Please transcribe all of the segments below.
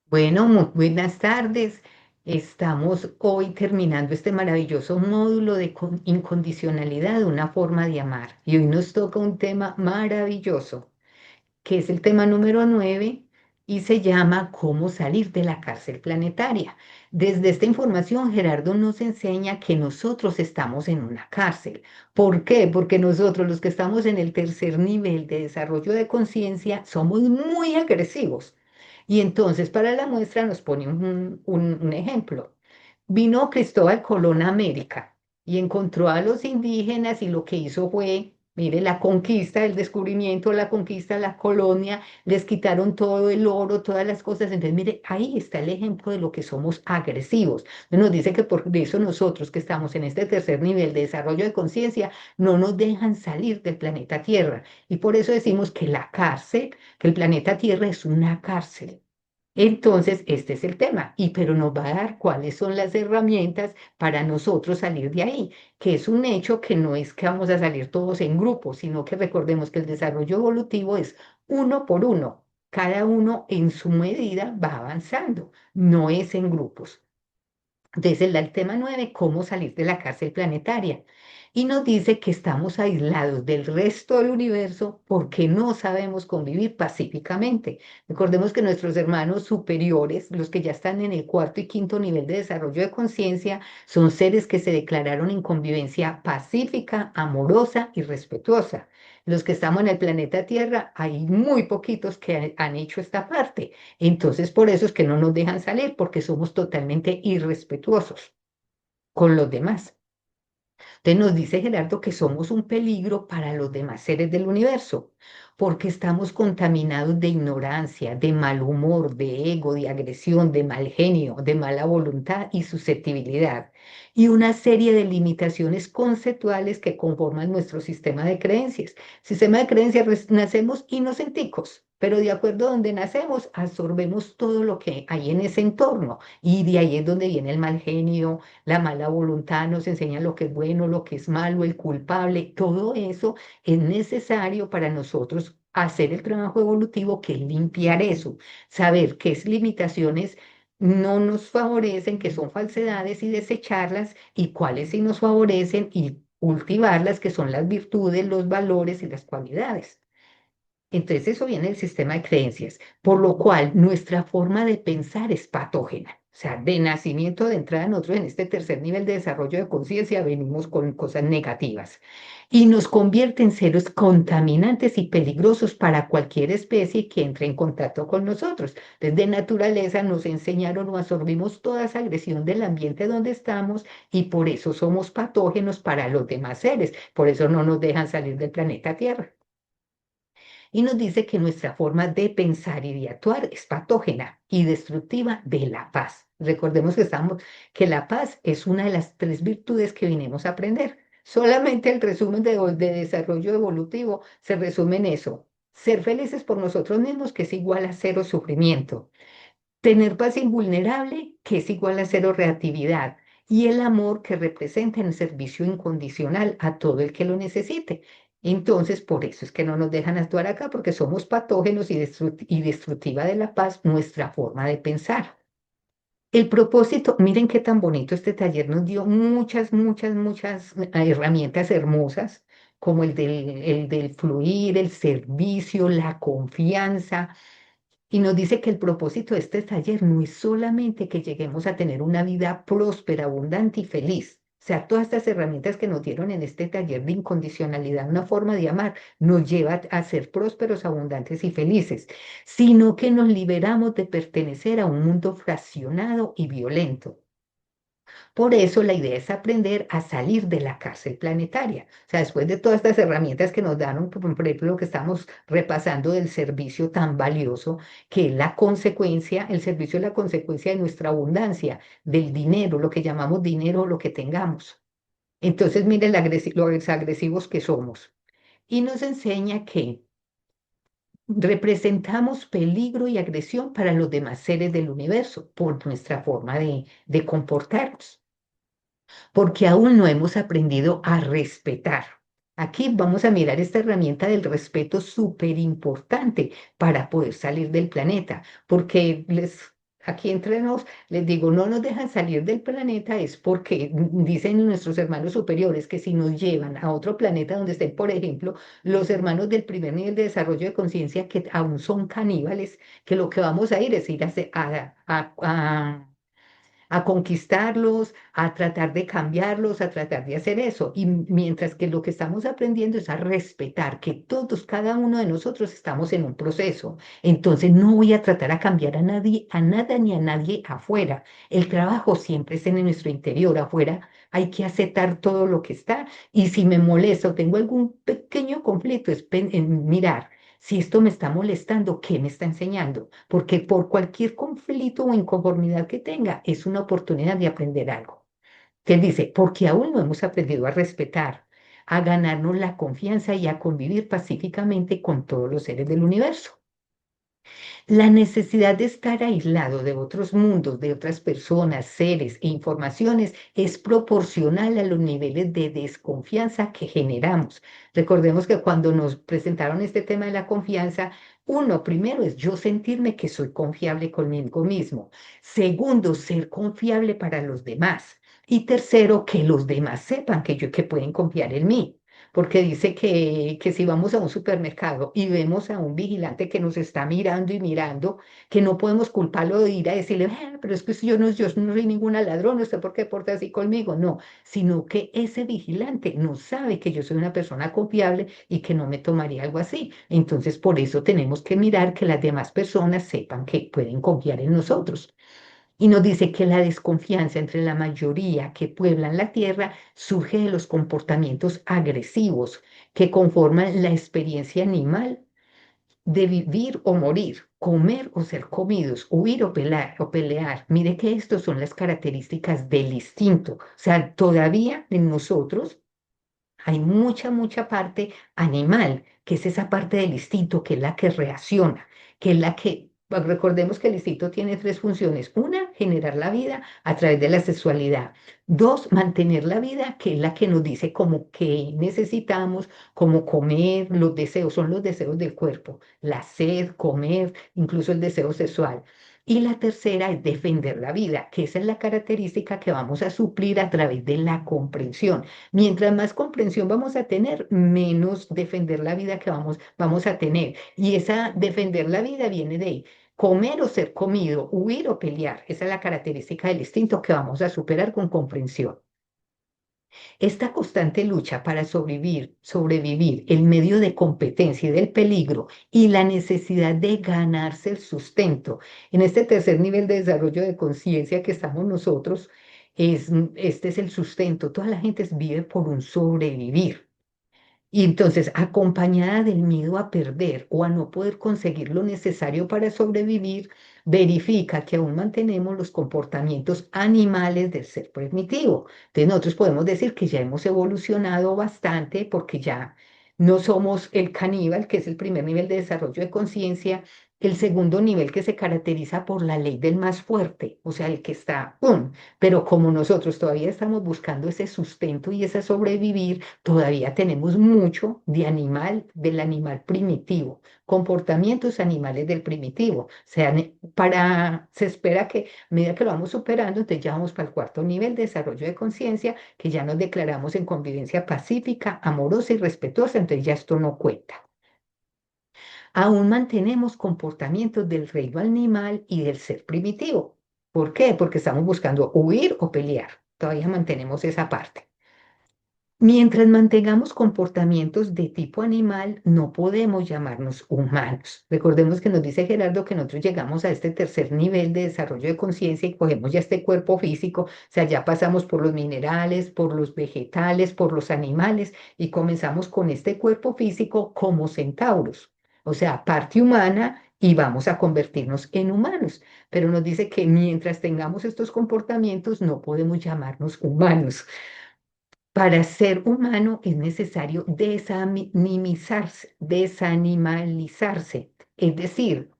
Bueno, muy buenas tardes. Estamos hoy terminando este maravilloso módulo de incondicionalidad, una forma de amar. Y hoy nos toca un tema maravilloso, que es el tema número 9 y se llama ¿Cómo salir de la cárcel planetaria? Desde esta información, Gerardo nos enseña que nosotros estamos en una cárcel. ¿Por qué? Porque nosotros, los que estamos en el tercer nivel de desarrollo de conciencia, somos muy agresivos. Y entonces, para la muestra, nos pone un ejemplo. Vino Cristóbal Colón a América y encontró a los indígenas y lo que hizo fue, mire, la conquista, el descubrimiento, la conquista, la colonia, les quitaron todo el oro, todas las cosas. Entonces, mire, ahí está el ejemplo de lo que somos agresivos. Nos dice que por eso nosotros que estamos en este tercer nivel de desarrollo de conciencia, no nos dejan salir del planeta Tierra. Y por eso decimos que la cárcel, que el planeta Tierra es una cárcel. Entonces, este es el tema, y pero nos va a dar cuáles son las herramientas para nosotros salir de ahí, que es un hecho que no es que vamos a salir todos en grupo, sino que recordemos que el desarrollo evolutivo es uno por uno, cada uno en su medida va avanzando, no es en grupos. Entonces, el tema 9, cómo salir de la cárcel planetaria. Y nos dice que estamos aislados del resto del universo porque no sabemos convivir pacíficamente. Recordemos que nuestros hermanos superiores, los que ya están en el cuarto y quinto nivel de desarrollo de conciencia, son seres que se declararon en convivencia pacífica, amorosa y respetuosa. Los que estamos en el planeta Tierra, hay muy poquitos que han hecho esta parte. Entonces, por eso es que no nos dejan salir, porque somos totalmente irrespetuosos con los demás. Entonces nos dice Gerardo que somos un peligro para los demás seres del universo, porque estamos contaminados de ignorancia, de mal humor, de ego, de agresión, de mal genio, de mala voluntad y susceptibilidad, y una serie de limitaciones conceptuales que conforman nuestro sistema de creencias. Sistema de creencias, nacemos inocenticos, pero de acuerdo a donde nacemos, absorbemos todo lo que hay en ese entorno, y de ahí es donde viene el mal genio, la mala voluntad, nos enseña lo que es bueno, lo que es malo, el culpable. Todo eso es necesario para nosotros hacer el trabajo evolutivo, que es limpiar eso, saber qué es limitaciones no nos favorecen, que son falsedades, y desecharlas, y cuáles sí nos favorecen y cultivarlas, que son las virtudes, los valores y las cualidades. Entonces eso viene del sistema de creencias, por lo cual nuestra forma de pensar es patógena. O sea, de nacimiento, de entrada, nosotros en este tercer nivel de desarrollo de conciencia venimos con cosas negativas y nos convierte en seres contaminantes y peligrosos para cualquier especie que entre en contacto con nosotros. Desde naturaleza nos enseñaron o absorbimos toda esa agresión del ambiente donde estamos, y por eso somos patógenos para los demás seres. Por eso no nos dejan salir del planeta Tierra, y nos dice que nuestra forma de pensar y de actuar es patógena y destructiva de la paz. Recordemos que la paz es una de las tres virtudes que vinimos a aprender. Solamente el resumen de desarrollo evolutivo se resume en eso: ser felices por nosotros mismos, que es igual a cero sufrimiento; tener paz invulnerable, que es igual a cero reactividad; y el amor, que representa el servicio incondicional a todo el que lo necesite. Entonces, por eso es que no nos dejan actuar acá, porque somos patógenos y destructiva de la paz nuestra forma de pensar. El propósito, miren qué tan bonito este taller nos dio muchas herramientas hermosas, como el del fluir, el servicio, la confianza, y nos dice que el propósito de este taller no es solamente que lleguemos a tener una vida próspera, abundante y feliz. O sea, todas estas herramientas que nos dieron en este taller de incondicionalidad, una forma de amar, nos lleva a ser prósperos, abundantes y felices, sino que nos liberamos de pertenecer a un mundo fraccionado y violento. Por eso la idea es aprender a salir de la cárcel planetaria. O sea, después de todas estas herramientas que nos dan, por ejemplo, lo que estamos repasando del servicio tan valioso, que es la consecuencia, el servicio es la consecuencia de nuestra abundancia, del dinero, lo que llamamos dinero, lo que tengamos. Entonces, miren los agresivos que somos. Y nos enseña que representamos peligro y agresión para los demás seres del universo por nuestra forma de comportarnos, porque aún no hemos aprendido a respetar. Aquí vamos a mirar esta herramienta del respeto súper importante para poder salir del planeta, porque aquí entre nos, les digo, no nos dejan salir del planeta es porque dicen nuestros hermanos superiores que si nos llevan a otro planeta donde estén, por ejemplo, los hermanos del primer nivel de desarrollo de conciencia que aún son caníbales, que lo que vamos a ir es ir a conquistarlos, a tratar de cambiarlos, a tratar de hacer eso. Y mientras que lo que estamos aprendiendo es a respetar que todos, cada uno de nosotros estamos en un proceso. Entonces no voy a tratar a cambiar a nadie, a nada ni a nadie afuera. El trabajo siempre es en nuestro interior, afuera. Hay que aceptar todo lo que está. Y si me molesta o tengo algún pequeño conflicto, es en mirar. Si esto me está molestando, ¿qué me está enseñando? Porque por cualquier conflicto o inconformidad que tenga, es una oportunidad de aprender algo. Que él dice, porque aún no hemos aprendido a respetar, a ganarnos la confianza y a convivir pacíficamente con todos los seres del universo. La necesidad de estar aislado de otros mundos, de otras personas, seres e informaciones es proporcional a los niveles de desconfianza que generamos. Recordemos que cuando nos presentaron este tema de la confianza, uno, primero es yo sentirme que soy confiable conmigo mismo. Segundo, ser confiable para los demás. Y tercero, que los demás sepan que pueden confiar en mí. Porque dice que si vamos a un supermercado y vemos a un vigilante que nos está mirando y mirando, que no podemos culparlo de ir a decirle, "Ah, pero es que si yo no soy ninguna ladrón, no sé por qué porta así conmigo". No, sino que ese vigilante no sabe que yo soy una persona confiable y que no me tomaría algo así. Entonces, por eso tenemos que mirar que las demás personas sepan que pueden confiar en nosotros. Y nos dice que la desconfianza entre la mayoría que pueblan la Tierra surge de los comportamientos agresivos que conforman la experiencia animal de vivir o morir, comer o ser comidos, huir o pelear. Mire que estas son las características del instinto. O sea, todavía en nosotros hay mucha parte animal, que es esa parte del instinto, que es la que reacciona, que es la que, pues, recordemos que el instinto tiene tres funciones. Una, generar la vida a través de la sexualidad. Dos, mantener la vida, que es la que nos dice como que necesitamos, como comer, los deseos, son los deseos del cuerpo, la sed, comer, incluso el deseo sexual. Y la tercera es defender la vida, que esa es la característica que vamos a suplir a través de la comprensión. Mientras más comprensión vamos a tener, menos defender la vida que vamos a tener. Y esa defender la vida viene de comer o ser comido, huir o pelear. Esa es la característica del instinto que vamos a superar con comprensión. Esta constante lucha para sobrevivir en medio de competencia y del peligro y la necesidad de ganarse el sustento. En este tercer nivel de desarrollo de conciencia que estamos nosotros, este es el sustento. Toda la gente vive por un sobrevivir. Y entonces, acompañada del miedo a perder o a no poder conseguir lo necesario para sobrevivir, verifica que aún mantenemos los comportamientos animales del ser primitivo. Entonces, nosotros podemos decir que ya hemos evolucionado bastante porque ya no somos el caníbal, que es el primer nivel de desarrollo de conciencia, el segundo nivel que se caracteriza por la ley del más fuerte, o sea, el que está, ¡pum! Pero como nosotros todavía estamos buscando ese sustento y ese sobrevivir, todavía tenemos mucho de animal, del animal primitivo, comportamientos animales del primitivo. O sea, se espera que a medida que lo vamos superando, entonces ya vamos para el cuarto nivel de desarrollo de conciencia, que ya nos declaramos en convivencia pacífica, amorosa y respetuosa, entonces ya esto no cuenta. Aún mantenemos comportamientos del reino animal y del ser primitivo. ¿Por qué? Porque estamos buscando huir o pelear. Todavía mantenemos esa parte. Mientras mantengamos comportamientos de tipo animal, no podemos llamarnos humanos. Recordemos que nos dice Gerardo que nosotros llegamos a este tercer nivel de desarrollo de conciencia y cogemos ya este cuerpo físico, o sea, ya pasamos por los minerales, por los vegetales, por los animales y comenzamos con este cuerpo físico como centauros, o sea, parte humana y vamos a convertirnos en humanos. Pero nos dice que mientras tengamos estos comportamientos, no podemos llamarnos humanos. Para ser humano es necesario desanimalizarse, es decir,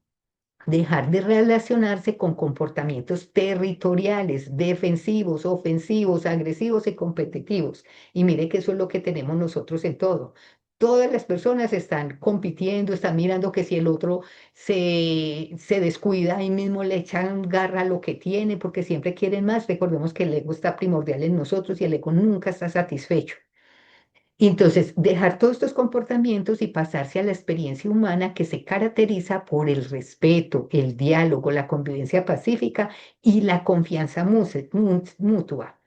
dejar de relacionarse con comportamientos territoriales, defensivos, ofensivos, agresivos y competitivos. Y mire que eso es lo que tenemos nosotros en todo. Todas las personas están compitiendo, están mirando que si el otro se descuida, ahí mismo le echan garra a lo que tiene, porque siempre quieren más. Recordemos que el ego está primordial en nosotros y el ego nunca está satisfecho. Y entonces, dejar todos estos comportamientos y pasarse a la experiencia humana que se caracteriza por el respeto, el diálogo, la convivencia pacífica y la confianza mutua.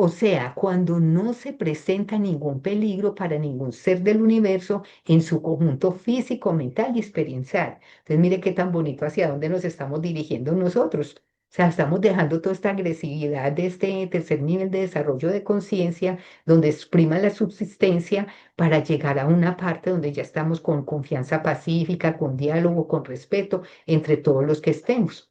O sea, cuando no se presenta ningún peligro para ningún ser del universo en su conjunto físico, mental y experiencial. Entonces, mire qué tan bonito hacia dónde nos estamos dirigiendo nosotros. O sea, estamos dejando toda esta agresividad de este tercer nivel de desarrollo de conciencia, donde exprima la subsistencia para llegar a una parte donde ya estamos con confianza pacífica, con diálogo, con respeto entre todos los que estemos.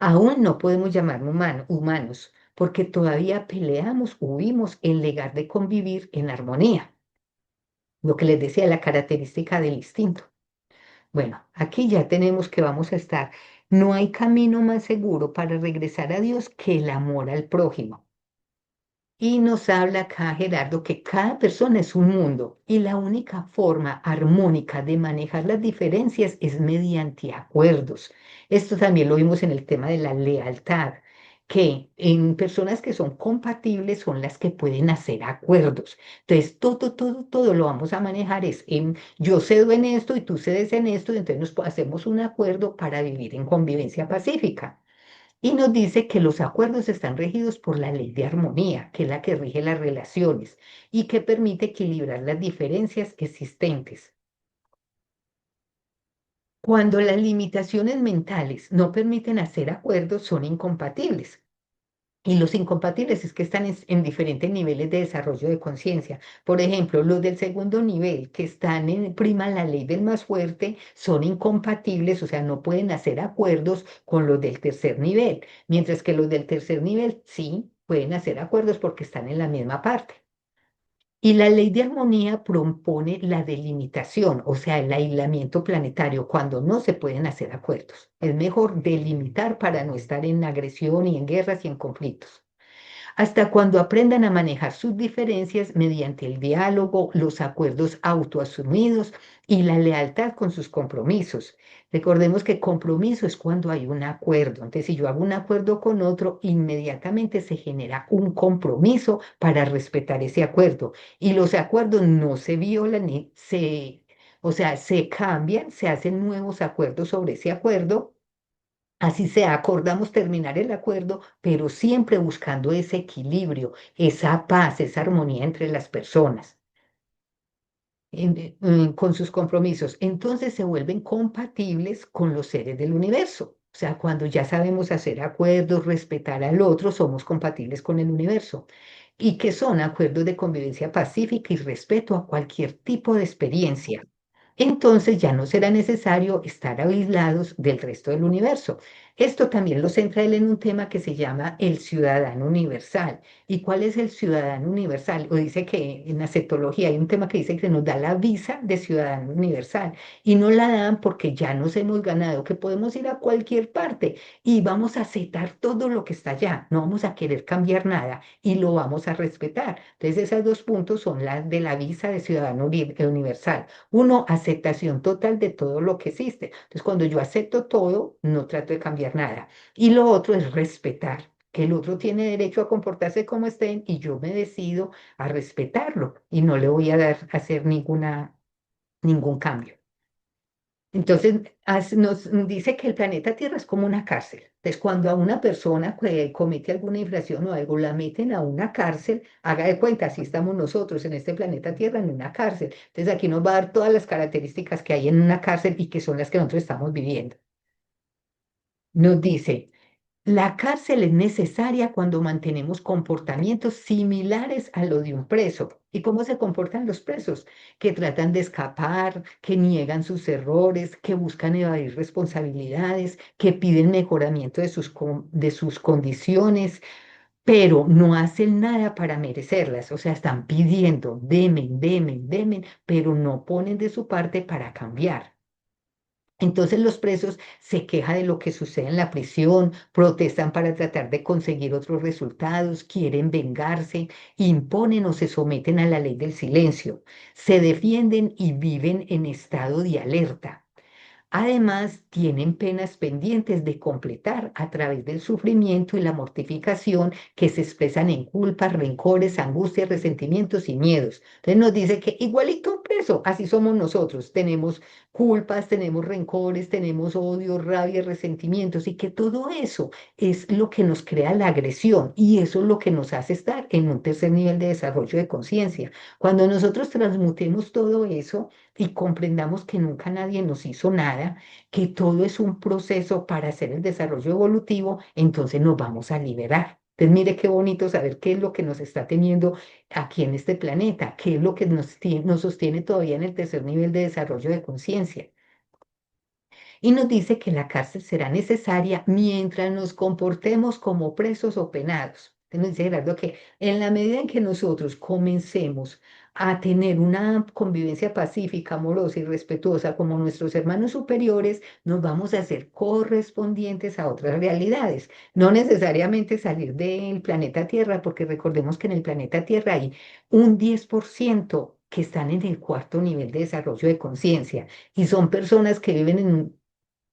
Aún no podemos llamarnos humanos, porque todavía peleamos, huimos en lugar de convivir en armonía, lo que les decía, la característica del instinto. Bueno, aquí ya tenemos que vamos a estar. No hay camino más seguro para regresar a Dios que el amor al prójimo. Y nos habla acá Gerardo que cada persona es un mundo y la única forma armónica de manejar las diferencias es mediante acuerdos. Esto también lo vimos en el tema de la lealtad, que en personas que son compatibles son las que pueden hacer acuerdos. Entonces, todo lo vamos a manejar es en yo cedo en esto y tú cedes en esto, y entonces hacemos un acuerdo para vivir en convivencia pacífica. Y nos dice que los acuerdos están regidos por la ley de armonía, que es la que rige las relaciones y que permite equilibrar las diferencias existentes. Cuando las limitaciones mentales no permiten hacer acuerdos, son incompatibles. Y los incompatibles es que están en diferentes niveles de desarrollo de conciencia. Por ejemplo, los del segundo nivel, que están en prima la ley del más fuerte, son incompatibles, o sea, no pueden hacer acuerdos con los del tercer nivel, mientras que los del tercer nivel sí pueden hacer acuerdos porque están en la misma parte. Y la ley de armonía propone la delimitación, o sea, el aislamiento planetario, cuando no se pueden hacer acuerdos. Es mejor delimitar para no estar en agresión y en guerras y en conflictos hasta cuando aprendan a manejar sus diferencias mediante el diálogo, los acuerdos autoasumidos y la lealtad con sus compromisos. Recordemos que compromiso es cuando hay un acuerdo. Entonces, si yo hago un acuerdo con otro, inmediatamente se genera un compromiso para respetar ese acuerdo. Y los acuerdos no se violan ni o sea, se cambian, se hacen nuevos acuerdos sobre ese acuerdo. Así sea, acordamos terminar el acuerdo, pero siempre buscando ese equilibrio, esa paz, esa armonía entre las personas con sus compromisos. Entonces se vuelven compatibles con los seres del universo. O sea, cuando ya sabemos hacer acuerdos, respetar al otro, somos compatibles con el universo. Y que son acuerdos de convivencia pacífica y respeto a cualquier tipo de experiencia. Entonces ya no será necesario estar aislados del resto del universo. Esto también lo centra él en un tema que se llama el ciudadano universal. ¿Y cuál es el ciudadano universal? O dice que en la aceptología hay un tema que dice que nos da la visa de ciudadano universal y no la dan porque ya nos hemos ganado, que podemos ir a cualquier parte y vamos a aceptar todo lo que está allá. No vamos a querer cambiar nada y lo vamos a respetar. Entonces, esos dos puntos son las de la visa de ciudadano universal. Uno, aceptación total de todo lo que existe. Entonces, cuando yo acepto todo, no trato de cambiar nada. Y lo otro es respetar, que el otro tiene derecho a comportarse como estén y yo me decido a respetarlo y no le voy a dar a hacer ningún cambio. Entonces, nos dice que el planeta Tierra es como una cárcel. Entonces, cuando a una persona que comete alguna infracción o algo, la meten a una cárcel, haga de cuenta, así estamos nosotros en este planeta Tierra, en una cárcel. Entonces, aquí nos va a dar todas las características que hay en una cárcel y que son las que nosotros estamos viviendo. Nos dice, la cárcel es necesaria cuando mantenemos comportamientos similares a lo de un preso. ¿Y cómo se comportan los presos? Que tratan de escapar, que niegan sus errores, que buscan evadir responsabilidades, que piden mejoramiento de sus condiciones, pero no hacen nada para merecerlas. O sea, están pidiendo, demen, demen, demen, pero no ponen de su parte para cambiar. Entonces los presos se quejan de lo que sucede en la prisión, protestan para tratar de conseguir otros resultados, quieren vengarse, imponen o se someten a la ley del silencio, se defienden y viven en estado de alerta. Además, tienen penas pendientes de completar a través del sufrimiento y la mortificación que se expresan en culpas, rencores, angustias, resentimientos y miedos. Entonces nos dice que igualito un preso, así somos nosotros. Tenemos culpas, tenemos rencores, tenemos odio, rabia, resentimientos y que todo eso es lo que nos crea la agresión y eso es lo que nos hace estar en un tercer nivel de desarrollo de conciencia. Cuando nosotros transmutemos todo eso, y comprendamos que nunca nadie nos hizo nada, que todo es un proceso para hacer el desarrollo evolutivo, entonces nos vamos a liberar. Entonces, mire qué bonito saber qué es lo que nos está teniendo aquí en este planeta, qué es lo que nos sostiene todavía en el tercer nivel de desarrollo de conciencia y nos dice que la cárcel será necesaria mientras nos comportemos como presos o penados. Entonces nos dice Gerardo que en la medida en que nosotros comencemos a tener una convivencia pacífica, amorosa y respetuosa como nuestros hermanos superiores, nos vamos a hacer correspondientes a otras realidades. No necesariamente salir del planeta Tierra, porque recordemos que en el planeta Tierra hay un 10% que están en el cuarto nivel de desarrollo de conciencia y son personas que viven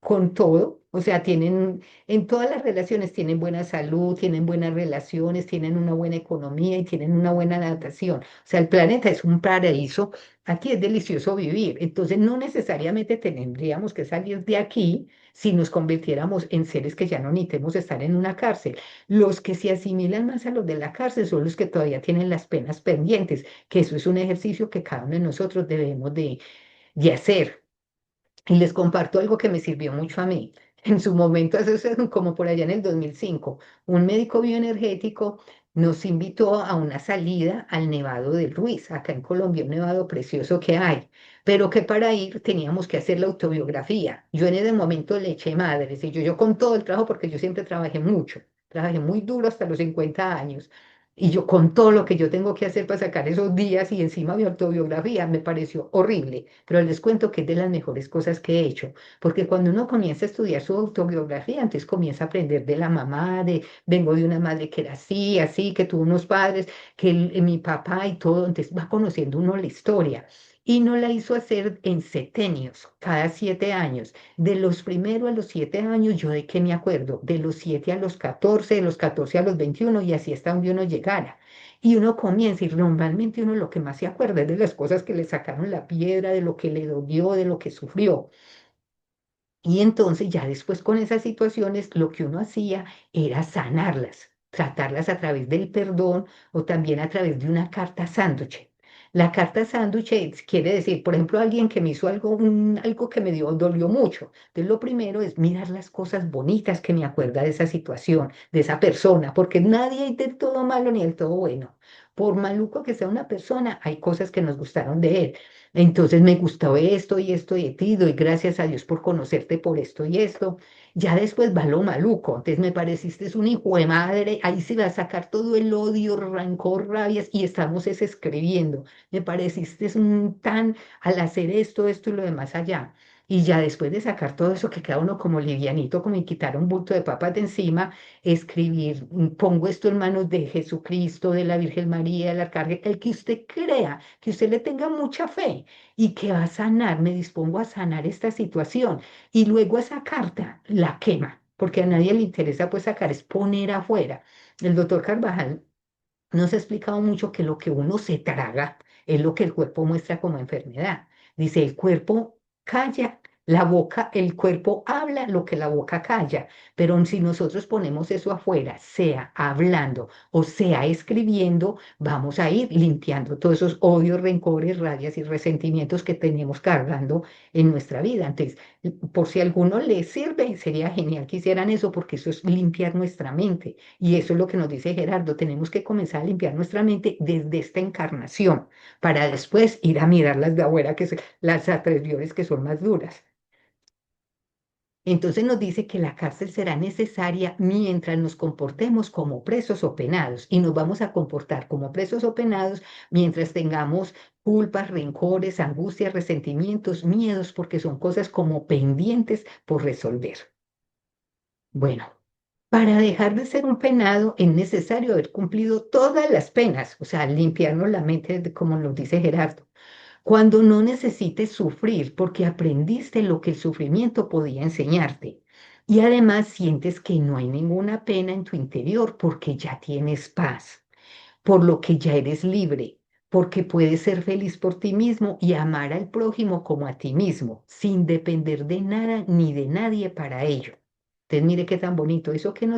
con todo, o sea, tienen, en todas las relaciones tienen buena salud, tienen buenas relaciones, tienen una buena economía y tienen una buena adaptación. O sea, el planeta es un paraíso, aquí es delicioso vivir, entonces no necesariamente tendríamos que salir de aquí si nos convirtiéramos en seres que ya no necesitemos estar en una cárcel. Los que se asimilan más a los de la cárcel son los que todavía tienen las penas pendientes, que eso es un ejercicio que cada uno de nosotros debemos de hacer. Y les comparto algo que me sirvió mucho a mí. En su momento, eso es como por allá en el 2005, un médico bioenergético nos invitó a una salida al Nevado del Ruiz, acá en Colombia, un nevado precioso que hay, pero que para ir teníamos que hacer la autobiografía. Yo en ese momento le eché madres y yo con todo el trabajo, porque yo siempre trabajé muy duro hasta los 50 años. Y yo con todo lo que yo tengo que hacer para sacar esos días y encima mi autobiografía me pareció horrible, pero les cuento que es de las mejores cosas que he hecho, porque cuando uno comienza a estudiar su autobiografía, entonces comienza a aprender de la mamá, de vengo de una madre que era así, así, que tuvo unos padres, que mi papá y todo, entonces va conociendo uno la historia. Y no la hizo hacer en setenios, cada 7 años. De los primeros a los 7 años, ¿yo de qué me acuerdo? De los 7 a los 14, de los 14 a los 21, y así hasta donde uno llegara. Y uno comienza, y normalmente uno lo que más se acuerda es de las cosas que le sacaron la piedra, de lo que le dolió, de lo que sufrió. Y entonces ya después con esas situaciones lo que uno hacía era sanarlas, tratarlas a través del perdón o también a través de una carta sándwich. La carta sándwich quiere decir, por ejemplo, alguien que me hizo algo, algo que me dolió mucho. Entonces lo primero es mirar las cosas bonitas que me acuerda de esa situación, de esa persona, porque nadie hay del todo malo ni del todo bueno. Por maluco que sea una persona, hay cosas que nos gustaron de él. Entonces me gustó esto y esto y ti, doy gracias a Dios por conocerte por esto y esto. Ya después va lo maluco, entonces me pareciste es un hijo de madre, ahí se va a sacar todo el odio, rancor, rabias y estamos es escribiendo. Me pareciste es un tan al hacer esto, esto y lo demás allá. Y ya después de sacar todo eso que queda uno como livianito, como y quitar un bulto de papas de encima, escribir, pongo esto en manos de Jesucristo, de la Virgen María, del Arcángel, el que usted crea, que usted le tenga mucha fe y que va a sanar, me dispongo a sanar esta situación. Y luego esa carta la quema, porque a nadie le interesa pues sacar, es poner afuera. El doctor Carvajal nos ha explicado mucho que lo que uno se traga es lo que el cuerpo muestra como enfermedad. Dice, el cuerpo calla, la boca, el cuerpo habla lo que la boca calla, pero si nosotros ponemos eso afuera, sea hablando o sea escribiendo, vamos a ir limpiando todos esos odios, rencores, rabias y resentimientos que tenemos cargando en nuestra vida. Entonces, por si a alguno le sirve, sería genial que hicieran eso porque eso es limpiar nuestra mente. Y eso es lo que nos dice Gerardo, tenemos que comenzar a limpiar nuestra mente desde esta encarnación, para después ir a mirar las de afuera, las anteriores que son más duras. Entonces nos dice que la cárcel será necesaria mientras nos comportemos como presos o penados y nos vamos a comportar como presos o penados mientras tengamos culpas, rencores, angustias, resentimientos, miedos, porque son cosas como pendientes por resolver. Bueno, para dejar de ser un penado es necesario haber cumplido todas las penas, o sea, limpiarnos la mente, como nos dice Gerardo. Cuando no necesites sufrir porque aprendiste lo que el sufrimiento podía enseñarte. Y además sientes que no hay ninguna pena en tu interior porque ya tienes paz, por lo que ya eres libre, porque puedes ser feliz por ti mismo y amar al prójimo como a ti mismo, sin depender de nada ni de nadie para ello. Entonces, mire qué tan bonito eso que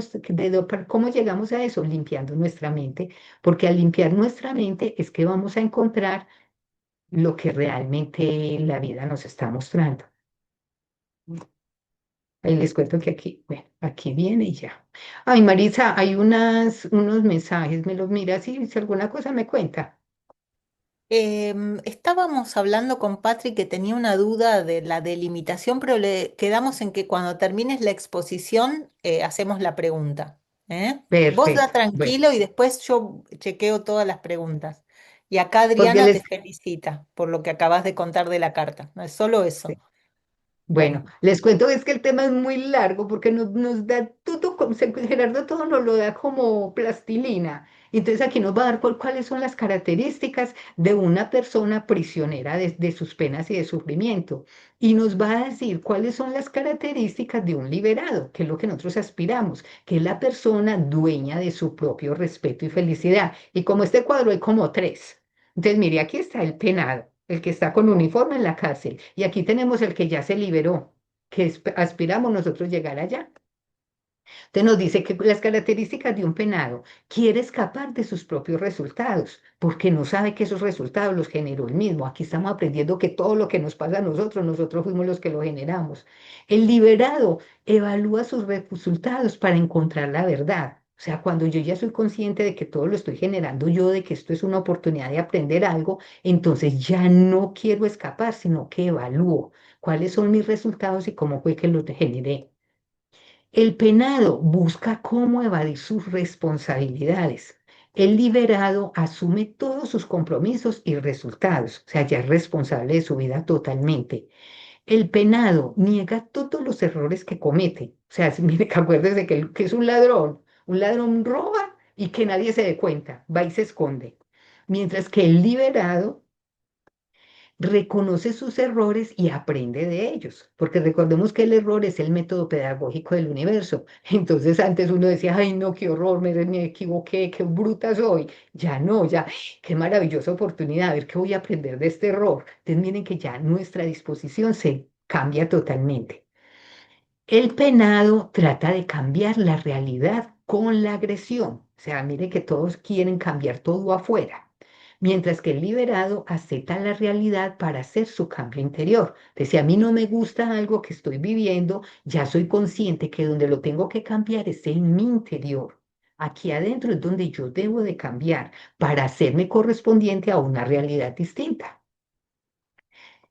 ¿cómo llegamos a eso? Limpiando nuestra mente, porque al limpiar nuestra mente es que vamos a encontrar lo que realmente la vida nos está mostrando. Ahí les cuento que aquí, bueno, aquí viene y ya. Ay, Marisa, hay unos mensajes, me los miras y si alguna cosa me cuenta. Estábamos hablando con Patrick que tenía una duda de la delimitación, pero le quedamos en que cuando termines la exposición hacemos la pregunta. ¿Eh? Vos da Perfecto, bueno, tranquilo y después yo chequeo todas las preguntas. Y acá porque Adriana te les, felicita por lo que acabas de contar de la carta. No es solo eso. bueno, Bueno. les cuento es que el tema es muy largo porque nos da todo, Gerardo todo nos lo da como plastilina. Entonces aquí nos va a dar cuáles son las características de una persona prisionera de sus penas y de sufrimiento. Y nos va a decir cuáles son las características de un liberado, que es lo que nosotros aspiramos, que es la persona dueña de su propio respeto y felicidad. Y como este cuadro hay como tres. Entonces, mire, aquí está el penado, el que está con uniforme en la cárcel, y aquí tenemos el que ya se liberó, que aspiramos nosotros llegar allá. Entonces nos dice que las características de un penado quiere escapar de sus propios resultados, porque no sabe que esos resultados los generó él mismo. Aquí estamos aprendiendo que todo lo que nos pasa a nosotros fuimos los que lo generamos. El liberado evalúa sus resultados para encontrar la verdad. O sea, cuando yo ya soy consciente de que todo lo estoy generando yo, de que esto es una oportunidad de aprender algo, entonces ya no quiero escapar, sino que evalúo cuáles son mis resultados y cómo fue que los generé. El penado busca cómo evadir sus responsabilidades. El liberado asume todos sus compromisos y resultados, o sea, ya es responsable de su vida totalmente. El penado niega todos los errores que comete. O sea, mire, que acuérdese que es un ladrón roba y que nadie se dé cuenta, va y se esconde. Mientras que el liberado reconoce sus errores y aprende de ellos, porque recordemos que el error es el método pedagógico del universo. Entonces antes uno decía, ay no, qué horror, me equivoqué, qué bruta soy. Ya no, ya, qué maravillosa oportunidad, a ver qué voy a aprender de este error. Entonces miren que ya nuestra disposición se cambia totalmente. El penado trata de cambiar la realidad con la agresión. O sea, mire que todos quieren cambiar todo afuera, mientras que el liberado acepta la realidad para hacer su cambio interior. Entonces, si a mí no me gusta algo que estoy viviendo, ya soy consciente que donde lo tengo que cambiar es en mi interior. Aquí adentro es donde yo debo de cambiar para hacerme correspondiente a una realidad distinta.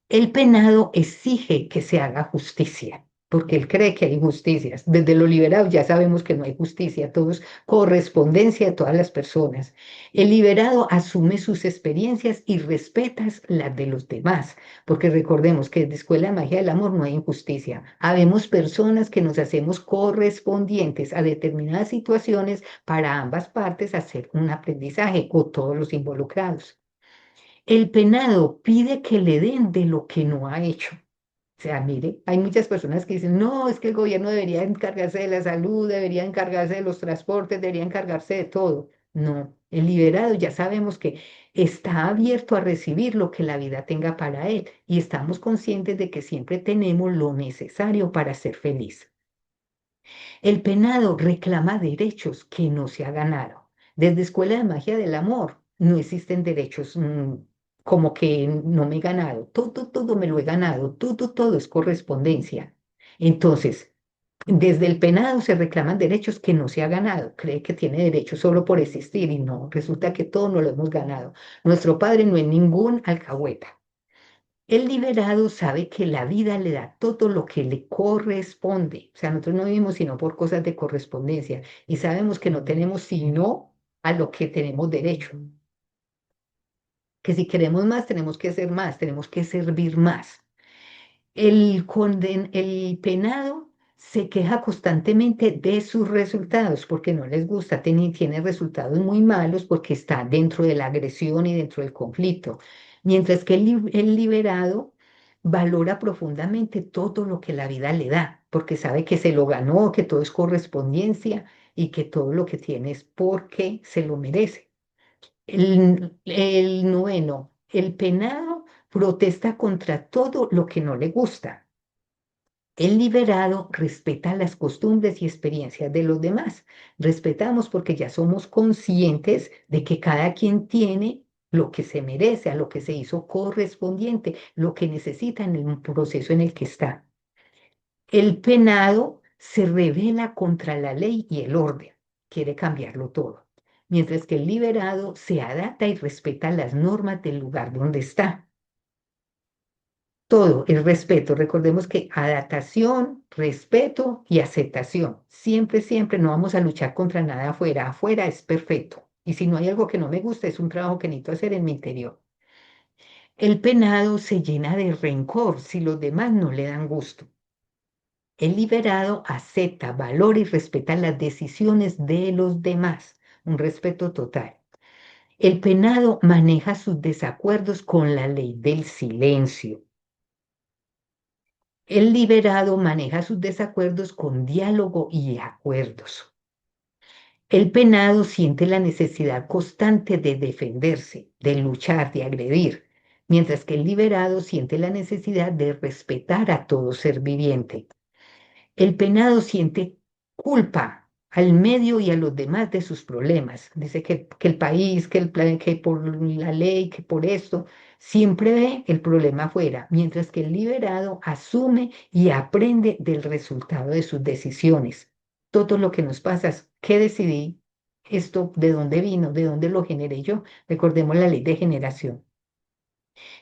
El penado exige que se haga justicia, porque él cree que hay justicias. Desde lo liberado ya sabemos que no hay justicia, todo es correspondencia de todas las personas. El liberado asume sus experiencias y respeta las de los demás, porque recordemos que desde Escuela de Magia del Amor no hay injusticia. Habemos personas que nos hacemos correspondientes a determinadas situaciones para ambas partes hacer un aprendizaje o todos los involucrados. El penado pide que le den de lo que no ha hecho. O sea, mire, hay muchas personas que dicen, no, es que el gobierno debería encargarse de la salud, debería encargarse de los transportes, debería encargarse de todo. No, el liberado ya sabemos que está abierto a recibir lo que la vida tenga para él y estamos conscientes de que siempre tenemos lo necesario para ser feliz. El penado reclama derechos que no se ha ganado. Desde Escuela de Magia del Amor no existen derechos como que no me he ganado. Todo me lo he ganado. Todo es correspondencia. Entonces, desde el penado se reclaman derechos que no se ha ganado. Cree que tiene derechos solo por existir y no, resulta que todo no lo hemos ganado. Nuestro padre no es ningún alcahueta. El liberado sabe que la vida le da todo lo que le corresponde. O sea, nosotros no vivimos sino por cosas de correspondencia y sabemos que no tenemos sino a lo que tenemos derecho. Que si queremos más, tenemos que hacer más, tenemos que servir más. El penado se queja constantemente de sus resultados porque no les gusta, tiene resultados muy malos porque está dentro de la agresión y dentro del conflicto. Mientras que el liberado valora profundamente todo lo que la vida le da, porque sabe que se lo ganó, que todo es correspondencia y que todo lo que tiene es porque se lo merece. El noveno, el penado protesta contra todo lo que no le gusta. El liberado respeta las costumbres y experiencias de los demás. Respetamos porque ya somos conscientes de que cada quien tiene lo que se merece, a lo que se hizo correspondiente, lo que necesita en el proceso en el que está. El penado se rebela contra la ley y el orden, quiere cambiarlo todo, mientras que el liberado se adapta y respeta las normas del lugar donde está. Todo es respeto. Recordemos que adaptación, respeto y aceptación. Siempre, siempre no vamos a luchar contra nada afuera. Afuera es perfecto. Y si no hay algo que no me gusta, es un trabajo que necesito hacer en mi interior. El penado se llena de rencor si los demás no le dan gusto. El liberado acepta, valora y respeta las decisiones de los demás. Un respeto total. El penado maneja sus desacuerdos con la ley del silencio. El liberado maneja sus desacuerdos con diálogo y acuerdos. El penado siente la necesidad constante de defenderse, de luchar, de agredir, mientras que el liberado siente la necesidad de respetar a todo ser viviente. El penado siente culpa al medio y a los demás de sus problemas. Dice que el país, que el plan, que por la ley, que por esto, siempre ve el problema afuera, mientras que el liberado asume y aprende del resultado de sus decisiones. Todo lo que nos pasa es qué decidí, esto de dónde vino, de dónde lo generé yo. Recordemos la ley de generación.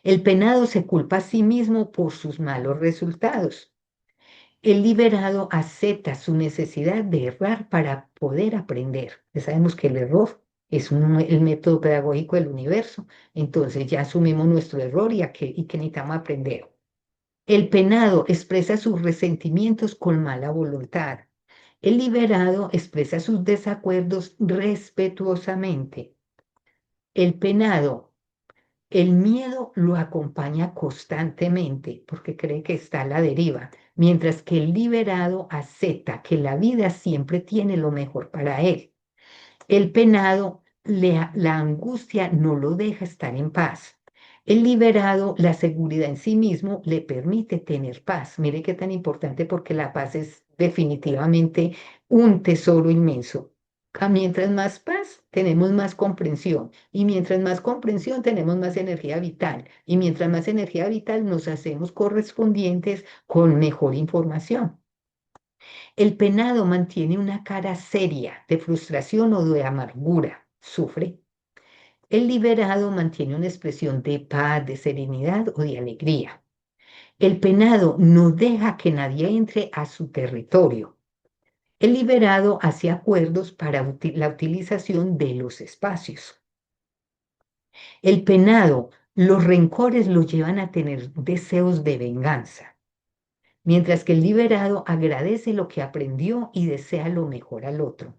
El penado se culpa a sí mismo por sus malos resultados. El liberado acepta su necesidad de errar para poder aprender. Ya sabemos que el error es el método pedagógico del universo, entonces ya asumimos nuestro error y que necesitamos aprender. El penado expresa sus resentimientos con mala voluntad. El liberado expresa sus desacuerdos respetuosamente. El penado, el miedo lo acompaña constantemente porque cree que está a la deriva, mientras que el liberado acepta que la vida siempre tiene lo mejor para él. El penado, la angustia no lo deja estar en paz. El liberado, la seguridad en sí mismo le permite tener paz. Mire qué tan importante porque la paz es definitivamente un tesoro inmenso. Mientras más paz, tenemos más comprensión. Y mientras más comprensión, tenemos más energía vital. Y mientras más energía vital, nos hacemos correspondientes con mejor información. El penado mantiene una cara seria de frustración o de amargura, sufre. El liberado mantiene una expresión de paz, de serenidad o de alegría. El penado no deja que nadie entre a su territorio. El liberado hace acuerdos para la utilización de los espacios. El penado, los rencores lo llevan a tener deseos de venganza, mientras que el liberado agradece lo que aprendió y desea lo mejor al otro.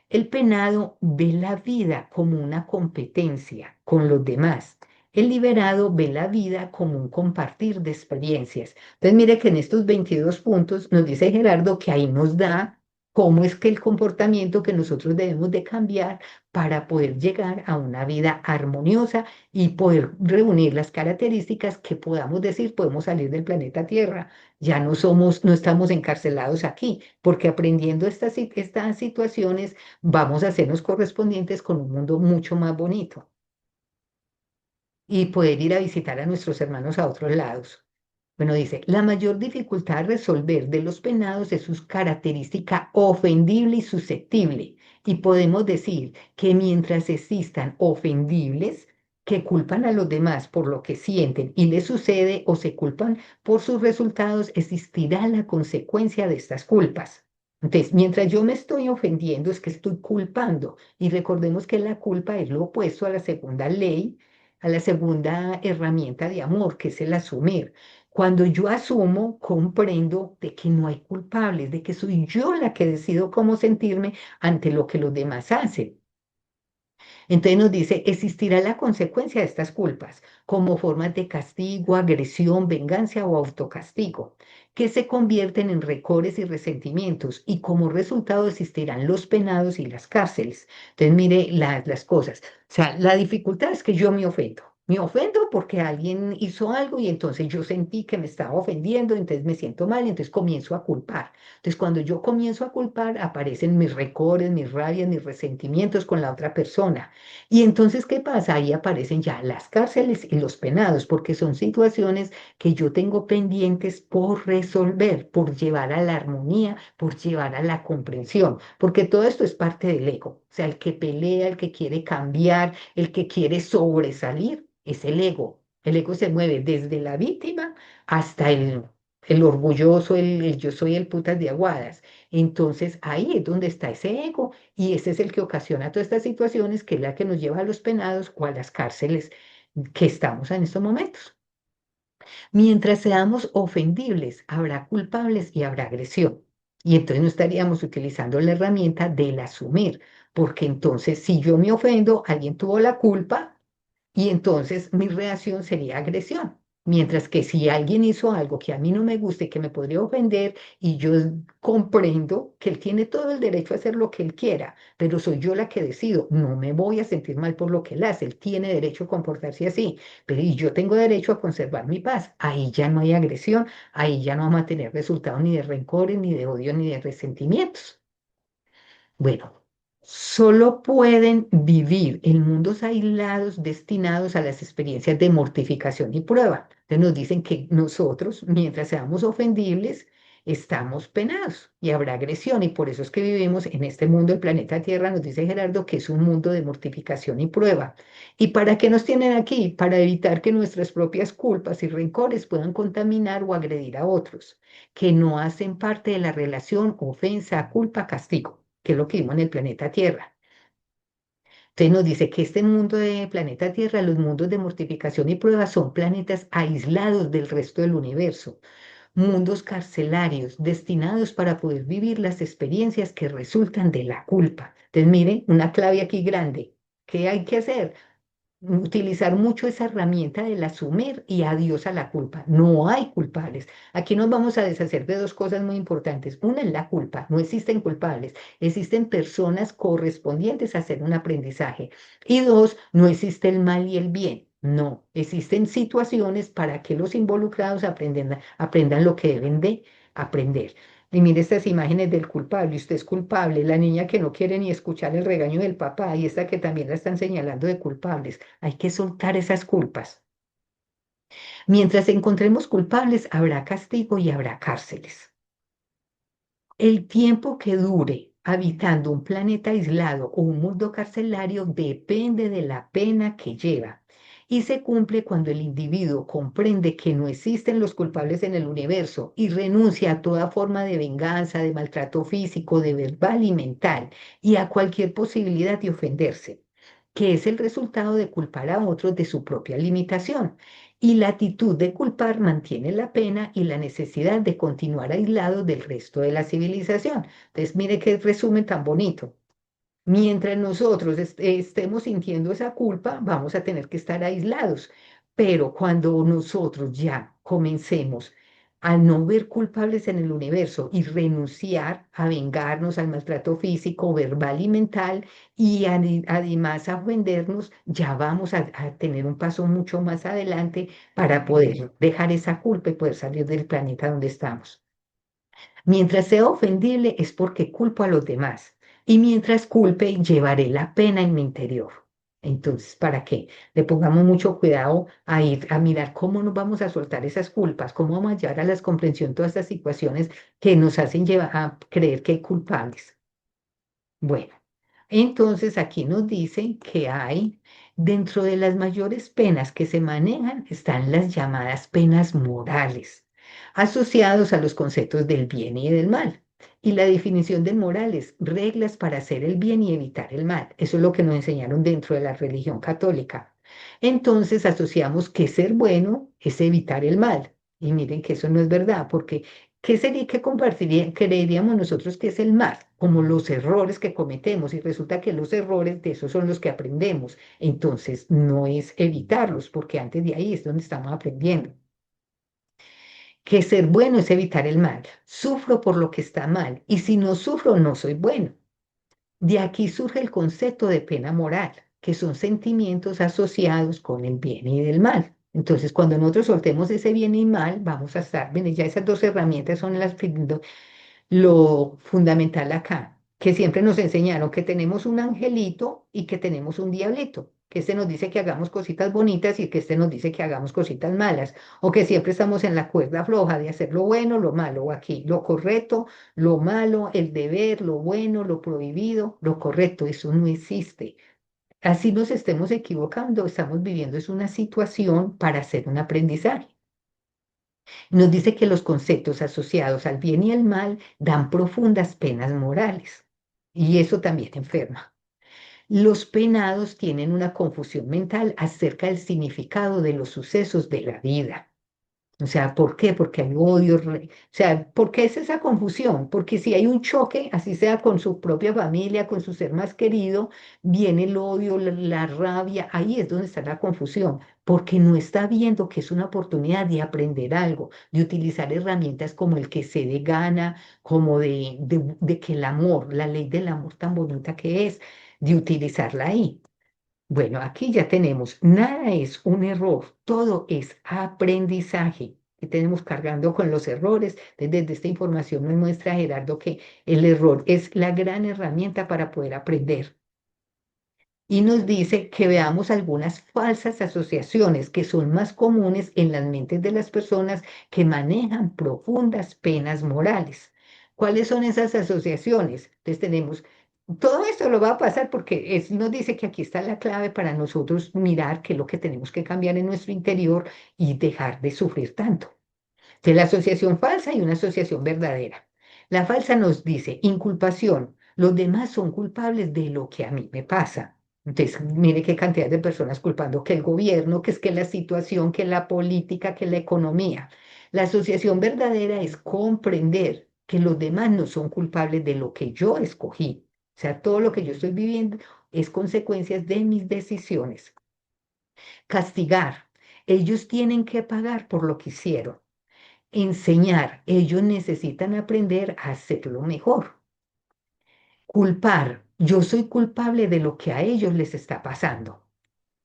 El penado ve la vida como una competencia con los demás. El liberado ve la vida como un compartir de experiencias. Entonces, mire que en estos 22 puntos nos dice Gerardo que ahí nos da cómo es que el comportamiento que nosotros debemos de cambiar para poder llegar a una vida armoniosa y poder reunir las características que podamos decir, podemos salir del planeta Tierra. Ya no somos, no estamos encarcelados aquí, porque aprendiendo estas situaciones vamos a hacernos correspondientes con un mundo mucho más bonito y poder ir a visitar a nuestros hermanos a otros lados. Bueno, dice, la mayor dificultad a resolver de los penados es su característica ofendible y susceptible. Y podemos decir que mientras existan ofendibles, que culpan a los demás por lo que sienten y les sucede o se culpan por sus resultados, existirá la consecuencia de estas culpas. Entonces, mientras yo me estoy ofendiendo, es que estoy culpando. Y recordemos que la culpa es lo opuesto a la segunda ley, a la segunda herramienta de amor, que es el asumir. Cuando yo asumo, comprendo de que no hay culpables, de que soy yo la que decido cómo sentirme ante lo que los demás hacen. Entonces nos dice, existirá la consecuencia de estas culpas como formas de castigo, agresión, venganza o autocastigo, que se convierten en recores y resentimientos y como resultado existirán los penados y las cárceles. Entonces mire las cosas. O sea, la dificultad es que yo me ofendo. Me ofendo porque alguien hizo algo y entonces yo sentí que me estaba ofendiendo, entonces me siento mal y entonces comienzo a culpar. Entonces, cuando yo comienzo a culpar, aparecen mis recores, mis rabias, mis resentimientos con la otra persona. Y entonces, ¿qué pasa? Ahí aparecen ya las cárceles y los penados, porque son situaciones que yo tengo pendientes por resolver, por llevar a la armonía, por llevar a la comprensión, porque todo esto es parte del ego. O sea, el que pelea, el que quiere cambiar, el que quiere sobresalir, es el ego. El ego se mueve desde la víctima hasta el orgulloso, el yo soy el putas de aguadas. Entonces, ahí es donde está ese ego y ese es el que ocasiona todas estas situaciones, que es la que nos lleva a los penados o a las cárceles que estamos en estos momentos. Mientras seamos ofendibles, habrá culpables y habrá agresión. Y entonces no estaríamos utilizando la herramienta del asumir, porque entonces si yo me ofendo, alguien tuvo la culpa y entonces mi reacción sería agresión. Mientras que si alguien hizo algo que a mí no me gusta y que me podría ofender, y yo comprendo que él tiene todo el derecho a hacer lo que él quiera, pero soy yo la que decido, no me voy a sentir mal por lo que él hace, él tiene derecho a comportarse así, pero y yo tengo derecho a conservar mi paz. Ahí ya no hay agresión, ahí ya no vamos a tener resultados ni de rencores, ni de odio, ni de resentimientos. Bueno, solo pueden vivir en mundos aislados destinados a las experiencias de mortificación y prueba. Entonces nos dicen que nosotros, mientras seamos ofendibles, estamos penados y habrá agresión y por eso es que vivimos en este mundo, el planeta Tierra, nos dice Gerardo, que es un mundo de mortificación y prueba. ¿Y para qué nos tienen aquí? Para evitar que nuestras propias culpas y rencores puedan contaminar o agredir a otros, que no hacen parte de la relación ofensa, culpa, castigo, que es lo que vimos en el planeta Tierra. Entonces nos dice que este mundo de planeta Tierra, los mundos de mortificación y prueba, son planetas aislados del resto del universo, mundos carcelarios destinados para poder vivir las experiencias que resultan de la culpa. Entonces, mire, una clave aquí grande. ¿Qué hay que hacer? Utilizar mucho esa herramienta del asumir y adiós a la culpa. No hay culpables. Aquí nos vamos a deshacer de dos cosas muy importantes. Una es la culpa. No existen culpables. Existen personas correspondientes a hacer un aprendizaje. Y dos, no existe el mal y el bien. No, existen situaciones para que los involucrados aprendan lo que deben de aprender. Y mire estas imágenes del culpable, usted es culpable, la niña que no quiere ni escuchar el regaño del papá y esta que también la están señalando de culpables. Hay que soltar esas culpas. Mientras encontremos culpables, habrá castigo y habrá cárceles. El tiempo que dure habitando un planeta aislado o un mundo carcelario depende de la pena que lleva y se cumple cuando el individuo comprende que no existen los culpables en el universo y renuncia a toda forma de venganza, de maltrato físico, de verbal y mental y a cualquier posibilidad de ofenderse, que es el resultado de culpar a otros de su propia limitación. Y la actitud de culpar mantiene la pena y la necesidad de continuar aislado del resto de la civilización. Entonces, mire qué resumen tan bonito. Mientras nosotros estemos sintiendo esa culpa, vamos a tener que estar aislados. Pero cuando nosotros ya comencemos a no ver culpables en el universo y renunciar a vengarnos al maltrato físico, verbal y mental, y además a ofendernos, ya vamos a tener un paso mucho más adelante para poder dejar esa culpa y poder salir del planeta donde estamos. Mientras sea ofendible es porque culpo a los demás y mientras culpe llevaré la pena en mi interior. Entonces, ¿para qué? Le pongamos mucho cuidado a ir a mirar cómo nos vamos a soltar esas culpas, cómo vamos a llevar a la comprensión todas estas situaciones que nos hacen llevar a creer que hay culpables. Bueno, entonces aquí nos dicen que hay Dentro de las mayores penas que se manejan están las llamadas penas morales, asociados a los conceptos del bien y del mal. Y la definición del moral es reglas para hacer el bien y evitar el mal. Eso es lo que nos enseñaron dentro de la religión católica. Entonces asociamos que ser bueno es evitar el mal. Y miren que eso no es verdad, porque ¿qué sería que creeríamos nosotros que es el mal? Como los errores que cometemos, y resulta que los errores de esos son los que aprendemos. Entonces, no es evitarlos, porque antes de ahí es donde estamos aprendiendo. Que ser bueno es evitar el mal. Sufro por lo que está mal, y si no sufro, no soy bueno. De aquí surge el concepto de pena moral, que son sentimientos asociados con el bien y el mal. Entonces, cuando nosotros soltemos ese bien y mal, vamos a estar, ven, ya esas dos herramientas son lo fundamental acá, que siempre nos enseñaron que tenemos un angelito y que tenemos un diablito, que este nos dice que hagamos cositas bonitas y que este nos dice que hagamos cositas malas, o que siempre estamos en la cuerda floja de hacer lo bueno, lo malo, o aquí, lo correcto, lo malo, el deber, lo bueno, lo prohibido, lo correcto, eso no existe. Así nos estemos equivocando, estamos viviendo es una situación para hacer un aprendizaje. Nos dice que los conceptos asociados al bien y al mal dan profundas penas morales y eso también enferma. Los penados tienen una confusión mental acerca del significado de los sucesos de la vida. O sea, ¿por qué? Porque hay odio. O sea, ¿por qué es esa confusión? Porque si hay un choque, así sea con su propia familia, con su ser más querido, viene el odio, la rabia, ahí es donde está la confusión, porque no está viendo que es una oportunidad de aprender algo, de utilizar herramientas como el que se dé gana, como de que el amor, la ley del amor tan bonita que es, de utilizarla ahí. Bueno, aquí ya tenemos, nada es un error, todo es aprendizaje. Y tenemos cargando con los errores. Desde esta información nos muestra Gerardo que el error es la gran herramienta para poder aprender. Y nos dice que veamos algunas falsas asociaciones que son más comunes en las mentes de las personas que manejan profundas penas morales. ¿Cuáles son esas asociaciones? Entonces tenemos, todo esto lo va a pasar porque nos dice que aquí está la clave para nosotros mirar qué es lo que tenemos que cambiar en nuestro interior y dejar de sufrir tanto. De la asociación falsa y una asociación verdadera. La falsa nos dice inculpación. Los demás son culpables de lo que a mí me pasa. Entonces, mire qué cantidad de personas culpando que el gobierno, que es que la situación, que la política, que la economía. La asociación verdadera es comprender que los demás no son culpables de lo que yo escogí. O sea, todo lo que yo estoy viviendo es consecuencias de mis decisiones. Castigar. Ellos tienen que pagar por lo que hicieron. Enseñar, ellos necesitan aprender a hacerlo mejor. Culpar, yo soy culpable de lo que a ellos les está pasando.